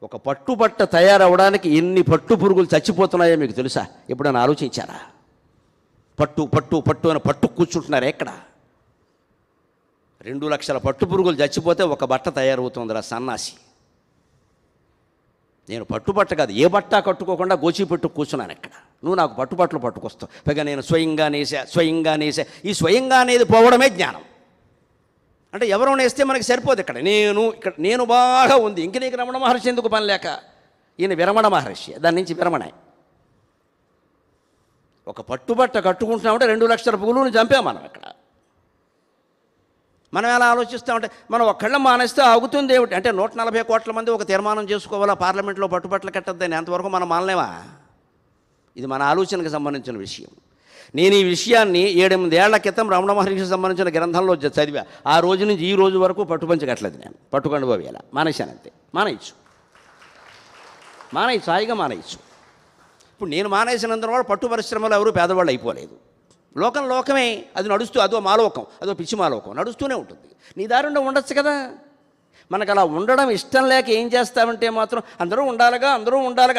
ఒక పట్టుబట్ట తయారవడానికి ఎన్ని పట్టు పురుగులు చచ్చిపోతున్నాయో మీకు తెలుసా? ఎప్పుడైనా ఆలోచించారా? పట్టు అని పట్టు కూర్చుంటున్నారు. ఎక్కడ 2 లక్షల పట్టు పురుగులు చచ్చిపోతే ఒక బట్ట తయారవుతుందిరా సన్నాసి. నేను పట్టుబట్ట కాదు, ఏ బట్ట కట్టుకోకుండా గోచిపెట్టు కూర్చున్నాను ఇక్కడ. నువ్వు నాకు పట్టుబట్టలు పట్టుకొస్తావు. పైగా నేను స్వయంగా నేసా. ఈ స్వయంగా అనేది పోవడమే జ్ఞానం. అంటే ఎవరో నేస్తే మనకి సరిపోదు. ఇక్కడ నేను బాగా ఉంది. ఇంక నీకు రమణ మహర్షి ఎందుకు పని లేక? ఈయన విరమణ మహర్షి, దాని నుంచి విరమణ. ఒక పట్టుబట్ట కట్టుకుంటున్నామంటే 2 లక్షల పురుగులను చంపాం మనం ఇక్కడ. మనం ఎలా ఆలోచిస్తామంటే మనం ఒక్కళ్ళం మానేస్తే ఆగుతుంది ఏమిటి? అంటే 140 కోట్ల మంది ఒక తీర్మానం చేసుకోవాలా పార్లమెంట్లో పట్టుబట్టలు కట్టద్దని. అంతవరకు మనం మానలేమా? ఇది మన ఆలోచనకు సంబంధించిన విషయం. నేను ఈ విషయాన్ని 7-8 ఏళ్ల క్రితం రమణ మహర్షికి సంబంధించిన గ్రంథంలో చదివా. ఆ రోజు నుంచి ఈ రోజు వరకు పట్టుపంచి కట్టలేదు. నేను పట్టుకండు పోవేలా మానేశానంతే. మానేయచ్చు, హాయిగా మానేయచ్చు. ఇప్పుడు నేను మానేసినందున వాడు పట్టు పరిశ్రమలో ఎవరు పేదవాళ్ళు అయిపోలేదు. లోకమే అది నడుస్తూ, అదో మాలోకం, అదో పిచ్చి మాలోకం నడుస్తూనే ఉంటుంది. నీ దారుండా ఉండొచ్చు కదా. మనకు అలా ఉండడం ఇష్టం లేక ఏం చేస్తామంటే మాత్రం అందరూ ఉండాలిగా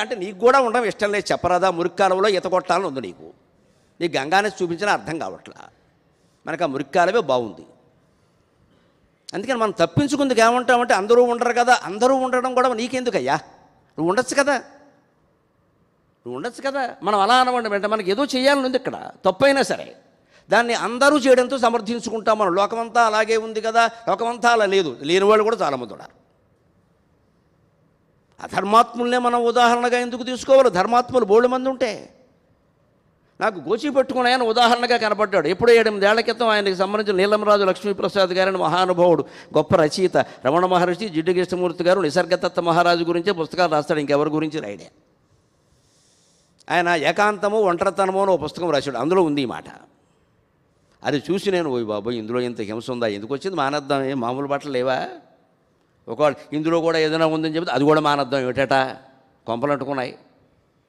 అంటే నీకు కూడా ఉండడం ఇష్టం లేదు. చెప్పరాదా? మురిక్కాలంలో ఈత కొట్టాలని ఉంది నీకు గంగానే చూపించినా అర్థం కావట్లా. మనకు ఆ మురిక్కాలవే బాగుంది. అందుకని మనం తప్పించుకుందుకు ఏమంటామంటే అందరూ ఉండరు కదా. అందరూ ఉండడం కూడా నీకెందుకయ్యా? నువ్వు ఉండొచ్చు కదా. మనం అలా అనవండి. వెంట మనకి ఏదో చేయాలని ఉంది ఇక్కడ, తప్పైనా సరే దాన్ని అందరూ చేయడంతో సమర్థించుకుంటాం మనం. లోకమంతా అలాగే ఉంది కదా, లోకమంతా అలా లేదు. లేని వాళ్ళు కూడా చాలామంది ఉన్నారు. అధర్మాత్ములనే మనం ఉదాహరణగా ఎందుకు తీసుకోవాలి? ధర్మాత్ములు బోల్డు మంది ఉంటే. నాకు గోచి పెట్టుకుని ఆయన ఉదాహరణగా కనపడ్డాడు. ఎప్పుడో 7-8 ఏళ్ల క్రితం ఆయనకి సంబంధించిన నీలంరాజు లక్ష్మీప్రసాద్ గారిని మహానుభావుడు, గొప్ప రచయిత రమణ మహర్షి, జిడ్డు కృష్ణమూర్తి గారు నిసర్గదత్త మహారాజు గురించే పుస్తకాలు రాస్తాడు, ఇంకెవరి గురించి రాయడే. ఆయన ఏకాంతము ఒంటరితనము అని ఒక పుస్తకం రాశాడు. అందులో ఉంది ఈ మాట. అది చూసి నేను, ఓయ్ బాబోయ్, ఇందులో ఇంత హింస ఉందా? ఎందుకు వచ్చింది? మానేద్దాం. ఏం మామూలు బట్టలు లేవా? ఒకవేళ ఇందులో కూడా ఏదైనా ఉందని చెప్తే అది కూడా మానేద్దాం ఏమిటట? కొంపలు అంటుకున్నాయి.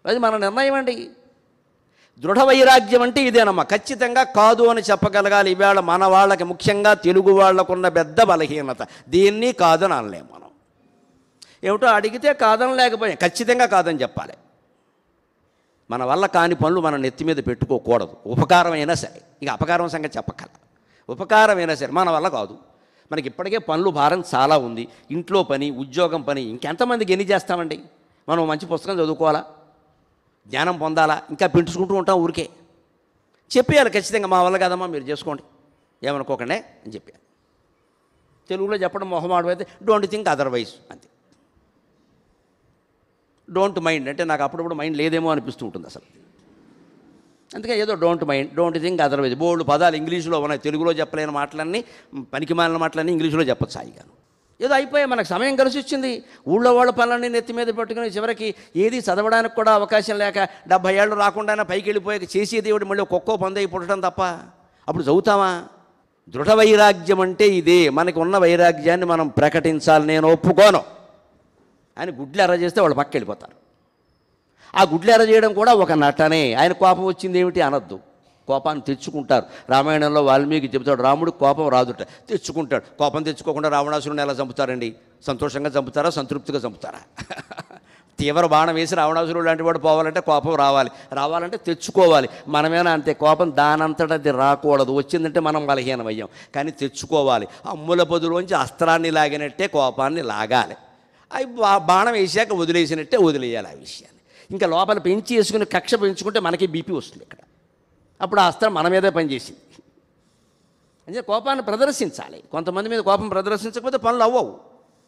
అది మన నిర్ణయం అండి. దృఢ వైరాగ్యం అంటే ఇదేనమ్మా. ఖచ్చితంగా కాదు అని చెప్పగలగాలి. ఈవేళ మన వాళ్ళకి, ముఖ్యంగా తెలుగు వాళ్ళకున్న పెద్ద బలహీనత, దీన్ని కాదని అనలేము మనం. ఏమిటో అడిగితే కాదని లేకపోయా, ఖచ్చితంగా కాదని చెప్పాలి. మన వల్ల కాని పనులు మన నెత్తి మీద పెట్టుకోకూడదు. ఉపకారం అయినా సరే, ఇక అపకారం సంగతి చెప్పక్కల. ఉపకారం అయినా సరే మన వల్ల కాదు. మనకి ఇప్పటికే పనులు భారం చాలా ఉంది. ఇంట్లో పని, ఉద్యోగం పని, ఇంకెంతమందికి ఎన్ని చేస్తామండి? మనం మంచి పుస్తకం చదువుకోవాలా, జ్ఞానం పొందాలా, ఇంకా పెంచుకుంటూ ఉంటాం ఊరికే. చెప్పేయాలి ఖచ్చితంగా, మా వల్ల కాదమ్మా మీరు చేసుకోండి, ఏమనుకోకండి అని చెప్పాను. తెలుగులో చెప్పడం మొహమాటం అయితే డోంట్ థింక్ అదర్వైజ్ అంతే. డోంట్ మైండ్ అంటే నాకు అప్పుడప్పుడు మైండ్ లేదేమో అనిపిస్తూ ఉంటుంది అసలు. అందుకే ఏదో don't mind, don't think otherwise, bold పదాలు ఇంగ్లీషులో ఉన్నాయి. తెలుగులో చెప్పలేని మాటలన్నీ, పనికిమాలిన మాటలన్నీ ఇంగ్లీషులో చెప్పచ్చు హాయిగాను. ఏదో అయిపోయి మనకు సమయం కలిసి వచ్చింది. ఊళ్ళో వాళ్ళ పనులన్నీ నెత్తి మీద పెట్టుకుని చివరికి ఏది చదవడానికి కూడా అవకాశం లేక 70 ఏళ్ళు రాకుండానే పైకి వెళ్ళిపోయాక చేసేది దేవుడు మళ్ళీ ఒక్కొక్క పొందయి పుట్టడం తప్ప అప్పుడు చదువుతామా? దృఢ వైరాగ్యం అంటే ఇదే. మనకు ఉన్న వైరాగ్యాన్ని మనం ప్రకటించాలి. నేను ఒప్పుకోను అని గుడ్లు ఎర్ర చేస్తే వాళ్ళు పక్క వెళ్ళిపోతారు. ఆ గుడ్లు ఎర్ర చేయడం కూడా ఒక నటనే. ఆయన కోపం వచ్చింది ఏమిటి అనొద్దు. కోపాన్ని తెచ్చుకుంటారు. రామాయణంలో వాల్మీకి చెబుతాడు, రాముడు కోపం రాదుట, తెచ్చుకుంటాడు. కోపం తెచ్చుకోకుండా రావణాసురుని ఎలా చంపుతారండి? సంతోషంగా చంపుతారా, సంతృప్తిగా చంపుతారా? తీవ్ర బాణం వేసి రావణాసురుడు లాంటి వాడు పోవాలంటే కోపం రావాలంటే తెచ్చుకోవాలి. మనమేనా అంతే, కోపం దానంతట అది రాకూడదు, వచ్చిందంటే మనం బలహీనమయ్యాం. కానీ తెచ్చుకోవాలి. అమ్ముల పొదులోంచి అస్త్రాన్ని లాగినట్టే కోపాన్ని లాగాలి. అవి బాణం వేసాక వదిలేసినట్టే వదిలేయాలి ఆ విషయాన్ని. ఇంకా లోపల పెంచి వేసుకుని కక్ష పెంచుకుంటే మనకి బీపీ వస్తుంది ఇక్కడ. అప్పుడు ఆ అస్త్రం మన మీదే పనిచేసింది. అంటే కోపాన్ని ప్రదర్శించాలి. కొంతమంది మీద కోపం ప్రదర్శించకపోతే పనులు అవ్వవు.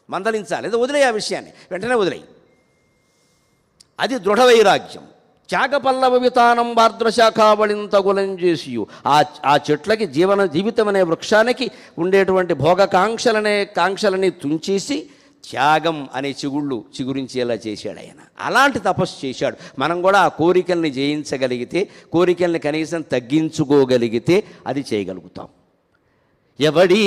మందలించాలి, లేదా వదిలే ఆ విషయాన్ని, వెంటనే వదిలేయి. అది దృఢ వైరాగ్యం. త్యాగపల్లవ వితానం భాద్రశాఖావళింతగులం చేసియు. ఆ చెట్లకి జీవితం అనే వృక్షానికి ఉండేటువంటి కాంక్షలని తుంచేసి త్యాగం అనే చిగురించేలా చేశాడు ఆయన. అలాంటి తపస్సు చేశాడు. మనం కూడా ఆ కోరికల్ని జయించగలిగితే, కోరికల్ని కనీసం తగ్గించుకోగలిగితే అది చేయగలుగుతాం. ఎవడి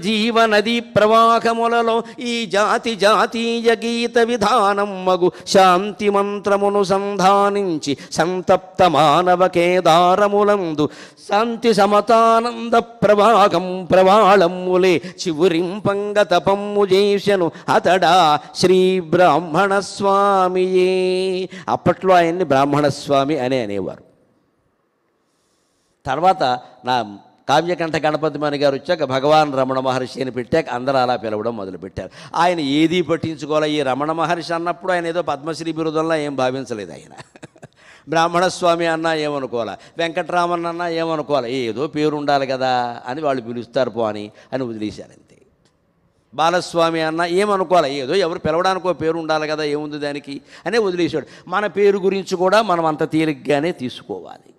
జీవ నది ప్రవాహములలో ఈ జాతీయ గీత విధానం మగు శాంతి మంత్రమును సంధానించి సంతప్త మానవ కేదారములందు శాంతి సమతానంద ప్రవాళములే చివురింపంగ తపమ్ము చేసెను అతడా శ్రీ బ్రాహ్మణ స్వామియే. అప్పట్లో ఆయన్ని బ్రాహ్మణస్వామి అనేవారు. తర్వాత నా కావ్యకంఠ గణపతిమణి గారు వచ్చాక భగవాన్ రమణ మహర్షి అని పెట్టాక అందరూ అలా పిలవడం మొదలుపెట్టారు. ఆయన ఏదీ పట్టించుకోవాలి. ఈ రమణ మహర్షి అన్నప్పుడు ఆయన ఏదో పద్మశ్రీ బిరుదంలా ఏం భావించలేదు ఆయన. బ్రాహ్మణస్వామి అన్నా ఏమనుకోవాలి, వెంకటరామన్ అన్నా ఏమనుకోవాలి, ఏదో పేరు ఉండాలి కదా అని వాళ్ళు పిలుస్తారు అని వదిలేశారు అంతే. బాలస్వామి అన్నా ఏమనుకోవాలి, ఏదో ఎవరు పిలవడానికో పేరు ఉండాలి కదా, ఏముంది దానికి అనే వదిలేశాడు. మన పేరు గురించి కూడా మనం అంత తేలిగ్గానే తీసుకోవాలి.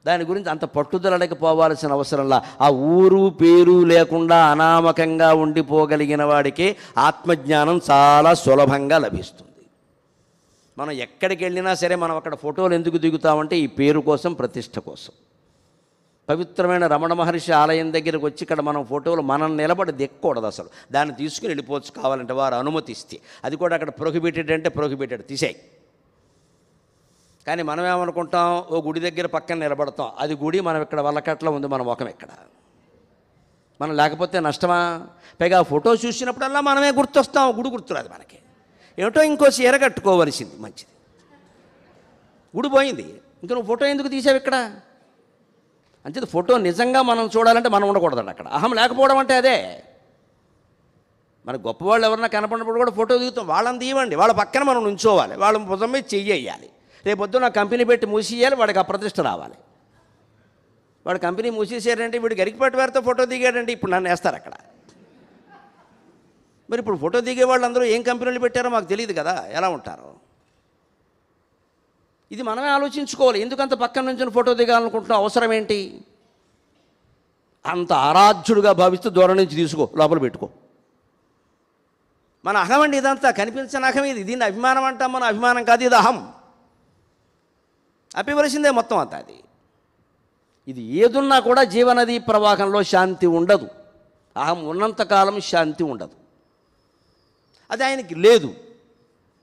దాని గురించి అంత పట్టుదలకి పోవాల్సిన అవసరంలా. ఆ ఊరు పేరు లేకుండా అనామకంగా ఉండిపోగలిగిన వాడికే ఆత్మజ్ఞానం చాలా సులభంగా లభిస్తుంది. మనం ఎక్కడికి వెళ్ళినా సరే మనం అక్కడ ఫోటోలు ఎందుకు దిగుతామంటే ఈ పేరు కోసం, ప్రతిష్ట కోసం. పవిత్రమైన రమణ మహర్షి ఆలయం దగ్గరికి వచ్చి ఇక్కడ మనం ఫోటోలు మనం నిలబడి దిక్కకూడదు అసలు. దాన్ని తీసుకుని వెళ్ళిపోవచ్చు కావాలంటే వారు అనుమతిస్తే. అది కూడా అక్కడ ప్రొహిబిటెడ్ అంటే ప్రొహిబిటెడ్, తీసేయి. కానీ మనం ఏమనుకుంటాం, ఓ గుడి దగ్గర పక్కన నిలబడతాం, అది గుడి, మనం ఇక్కడ వల్లకట్లో ఉంది, మన ముఖం ఎక్కడ, మనం లేకపోతే నష్టమా? పైగా ఫోటో చూసినప్పుడల్లా మనమే గుర్తొస్తాం, గుడి గుర్తురాదు మనకి. ఏమిటో ఇంకో చీర కట్టుకోవలసింది, మంచిది. గుడి పోయింది, ఇంక నువ్వు ఫోటో ఎందుకు తీసావు ఇక్కడ? అంతే. ఫోటో నిజంగా మనం చూడాలంటే మనం ఉండకూడదండి అక్కడ. అహం లేకపోవడం అంటే అదే. మన గొప్పవాళ్ళు ఎవరన్నా కనపడినప్పుడు కూడా ఫోటో దిగుతాం, వాళ్ళని తీయండి, వాళ్ళ పక్కన మనం నుంచోవాలి, వాళ్ళ భుజం మీద చెయ్యాలి. రేపొద్దున కంపెనీ పెట్టి మూసేయాలి, వాడికి అప్రతిష్ట రావాలి. వాడు కంపెనీ మూసేసారంటే వీడు గరికిపాటి వారితో ఫోటో దిగాడంటే ఇప్పుడు నన్ను వేస్తారు అక్కడ. మరి ఇప్పుడు ఫోటో దిగే వాళ్ళందరూ ఏం కంపెనీలు పెట్టారో మాకు తెలియదు కదా, ఎలా ఉంటారో. ఇది మనమే ఆలోచించుకోవాలి. ఎందుకంత పక్కన నుంచి ఫోటో దిగాలనుకుంటున్నాం, అవసరం ఏంటి? అంత ఆరాధ్యుడుగా భావిస్తూ దూరం నుంచి తీసుకో, లోపల పెట్టుకో. మన అహం అండి ఇదంతా, కనిపించిన అహం ఇది. దీన్ని అభిమానం అంటాం, మన అభిమానం కాదు, ఇది అహం. అప్పివలసిందే మొత్తం అంతా. అది ఇది ఏదున్నా కూడా జీవనది ప్రవాహంలో శాంతి ఉండదు. అహం ఉన్నంతకాలం శాంతి ఉండదు. అది ఆయనకి లేదు.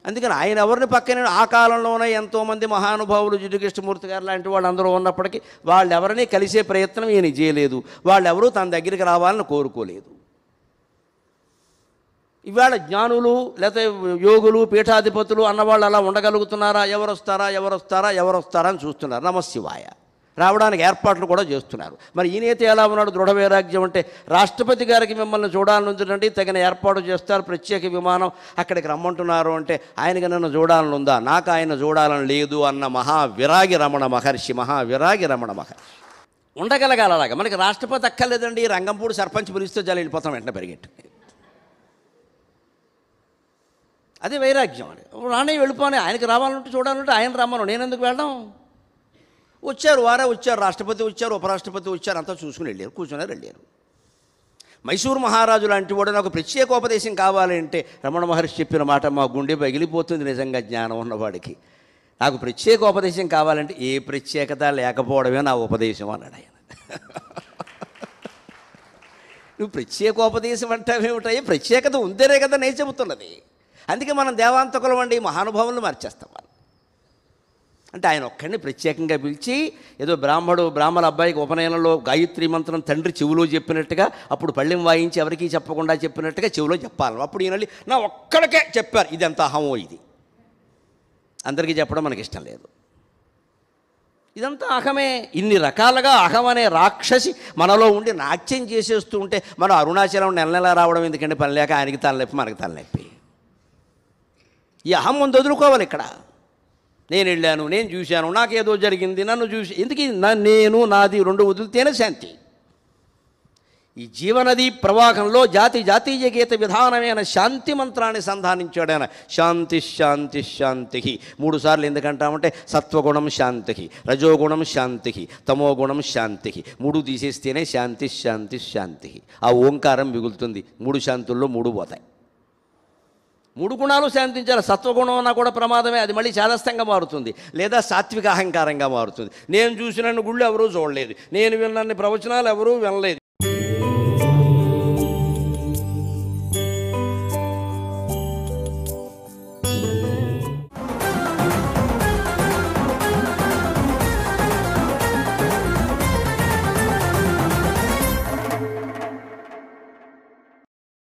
అందుకని ఆయన ఎవరిని పక్కన, ఆ కాలంలోనే ఎంతోమంది మహానుభావులు, జిడ్డు కృష్ణమూర్తి గారు లాంటి వాళ్ళు అందరూ ఉన్నప్పటికీ వాళ్ళెవరినీ కలిసే ప్రయత్నం ఈయన చేయలేదు. వాళ్ళెవరూ తన దగ్గరికి రావాలని కోరుకోలేదు. ఇవాళ జ్ఞానులు లేకపోతే యోగులు, పీఠాధిపతులు అన్నవాళ్ళు అలా ఉండగలుగుతున్నారా? ఎవరు వస్తారా అని చూస్తున్నారు. నమశివాయ. రావడానికి ఏర్పాట్లు కూడా చేస్తున్నారు. మరి ఈయనైతే ఎలా ఉన్నాడు? దృఢ వైరాగ్యం అంటే రాష్ట్రపతి గారికి మిమ్మల్ని చూడాలనుందండి, తగిన ఏర్పాటు చేస్తారు, ప్రత్యేక విమానం అక్కడికి రమ్మంటున్నారు అంటే ఆయనకి నన్ను చూడాలని ఉందా? నాకు ఆయన చూడాలని లేదు అన్న మహావిరాగి రమణ మహర్షి. ఉండగలగాలి అలాగా. మనకి రాష్ట్రపతి అక్కర్లేదండి, రంగంపూడి సర్పంచ్ పిలిస్తే చాలా వెళ్ళిపోతాం వెంటనే పరిగెట్టు. అదే వైరాగ్యం అని. రానే వెళ్ళిపోని, ఆయనకి రావాలంటే చూడాలంటే ఆయన రమ్మను, నేను ఎందుకు వెళ్ళడం? వచ్చారు, రాష్ట్రపతి వచ్చారు, ఉపరాష్ట్రపతి వచ్చారు, అంతా చూసుకుని వెళ్ళారు, కూర్చున్నారు, వెళ్ళారు. మైసూరు మహారాజు లాంటి వాడు నాకు ప్రత్యేకోపదేశం కావాలంటే రమణ మహర్షి చెప్పిన మాట మా గుండె పగిలిపోతుంది. నిజంగా జ్ఞానం ఉన్నవాడికి నాకు ప్రత్యేకోపదేశం కావాలంటే ఏ ప్రత్యేకత లేకపోవడమే నా ఉపదేశం అన్నాడు ఆయన. నువ్వు ప్రత్యేకోపదేశం అంటావేమిటాయి? ప్రత్యేకత ఉందేనే కదా నేను చెబుతున్నది. అందుకే మనం దేవాంతకులం అండి, మహానుభావులను మార్చేస్తాం. అంటే ఆయన ఒక్కడిని ప్రత్యేకంగా పిలిచి ఏదో బ్రాహ్మణ అబ్బాయికి ఉపనయనంలో గాయత్రి మంత్రం తండ్రి చెవిలో చెప్పినట్టుగా, అప్పుడు పళ్ళెం వాయించి ఎవరికీ చెప్పకుండా చెప్పినట్టుగా చెవిలో చెప్పాలి. అప్పుడు ఈయన నా ఒక్కడికే చెప్పారు. ఇది ఎంత అహమో ఇది. అందరికీ చెప్పడం మనకి ఇష్టం లేదు. ఇదంతా అహమే. ఇన్ని రకాలుగా అహం అనే రాక్షసి మనలో ఉండి నాట్యం చేసేస్తూ ఉంటే మనం అరుణాచలం నెల రావడం ఎందుకంటే పని లేక ఆయనకి తలనొప్పి మనకి తలనొప్పి. ఈ అహం ముందు వదులుకోవాలి. ఇక్కడ నేను వెళ్ళాను, నేను చూశాను, నాకేదో జరిగింది, నన్ను చూసి ఎందుకు నేను నాది రెండు వదిలితేనే శాంతి. ఈ జీవనది ప్రవాహంలో జాతీయ గీత విధానమైన శాంతి మంత్రాన్ని సంధానించాడు ఆయన. శాంతి శాంతి శాంతి 3 సార్లు ఎందుకంటామంటే సత్వగుణం శాంతికి, రజోగుణం శాంతికి, తమోగుణం శాంతికి. 3 తీసేస్తేనే శాంతి శాంతి శాంతి. ఆ ఓంకారం మిగులుతుంది. 3 శాంతుల్లో 3 పోతాయి. 3 గుణాలు శాంతించాలి. సత్వగుణం అన్నా కూడా ప్రమాదమే. అది మళ్ళీ చాదస్తంగా మారుతుంది, లేదా సాత్విక అహంకారంగా మారుతుంది. నేను చూసినన్ని గుళ్ళు ఎవరూ చూడలేదు, నేను విన్నన్ని ప్రవచనాలు ఎవరూ వినలేదు,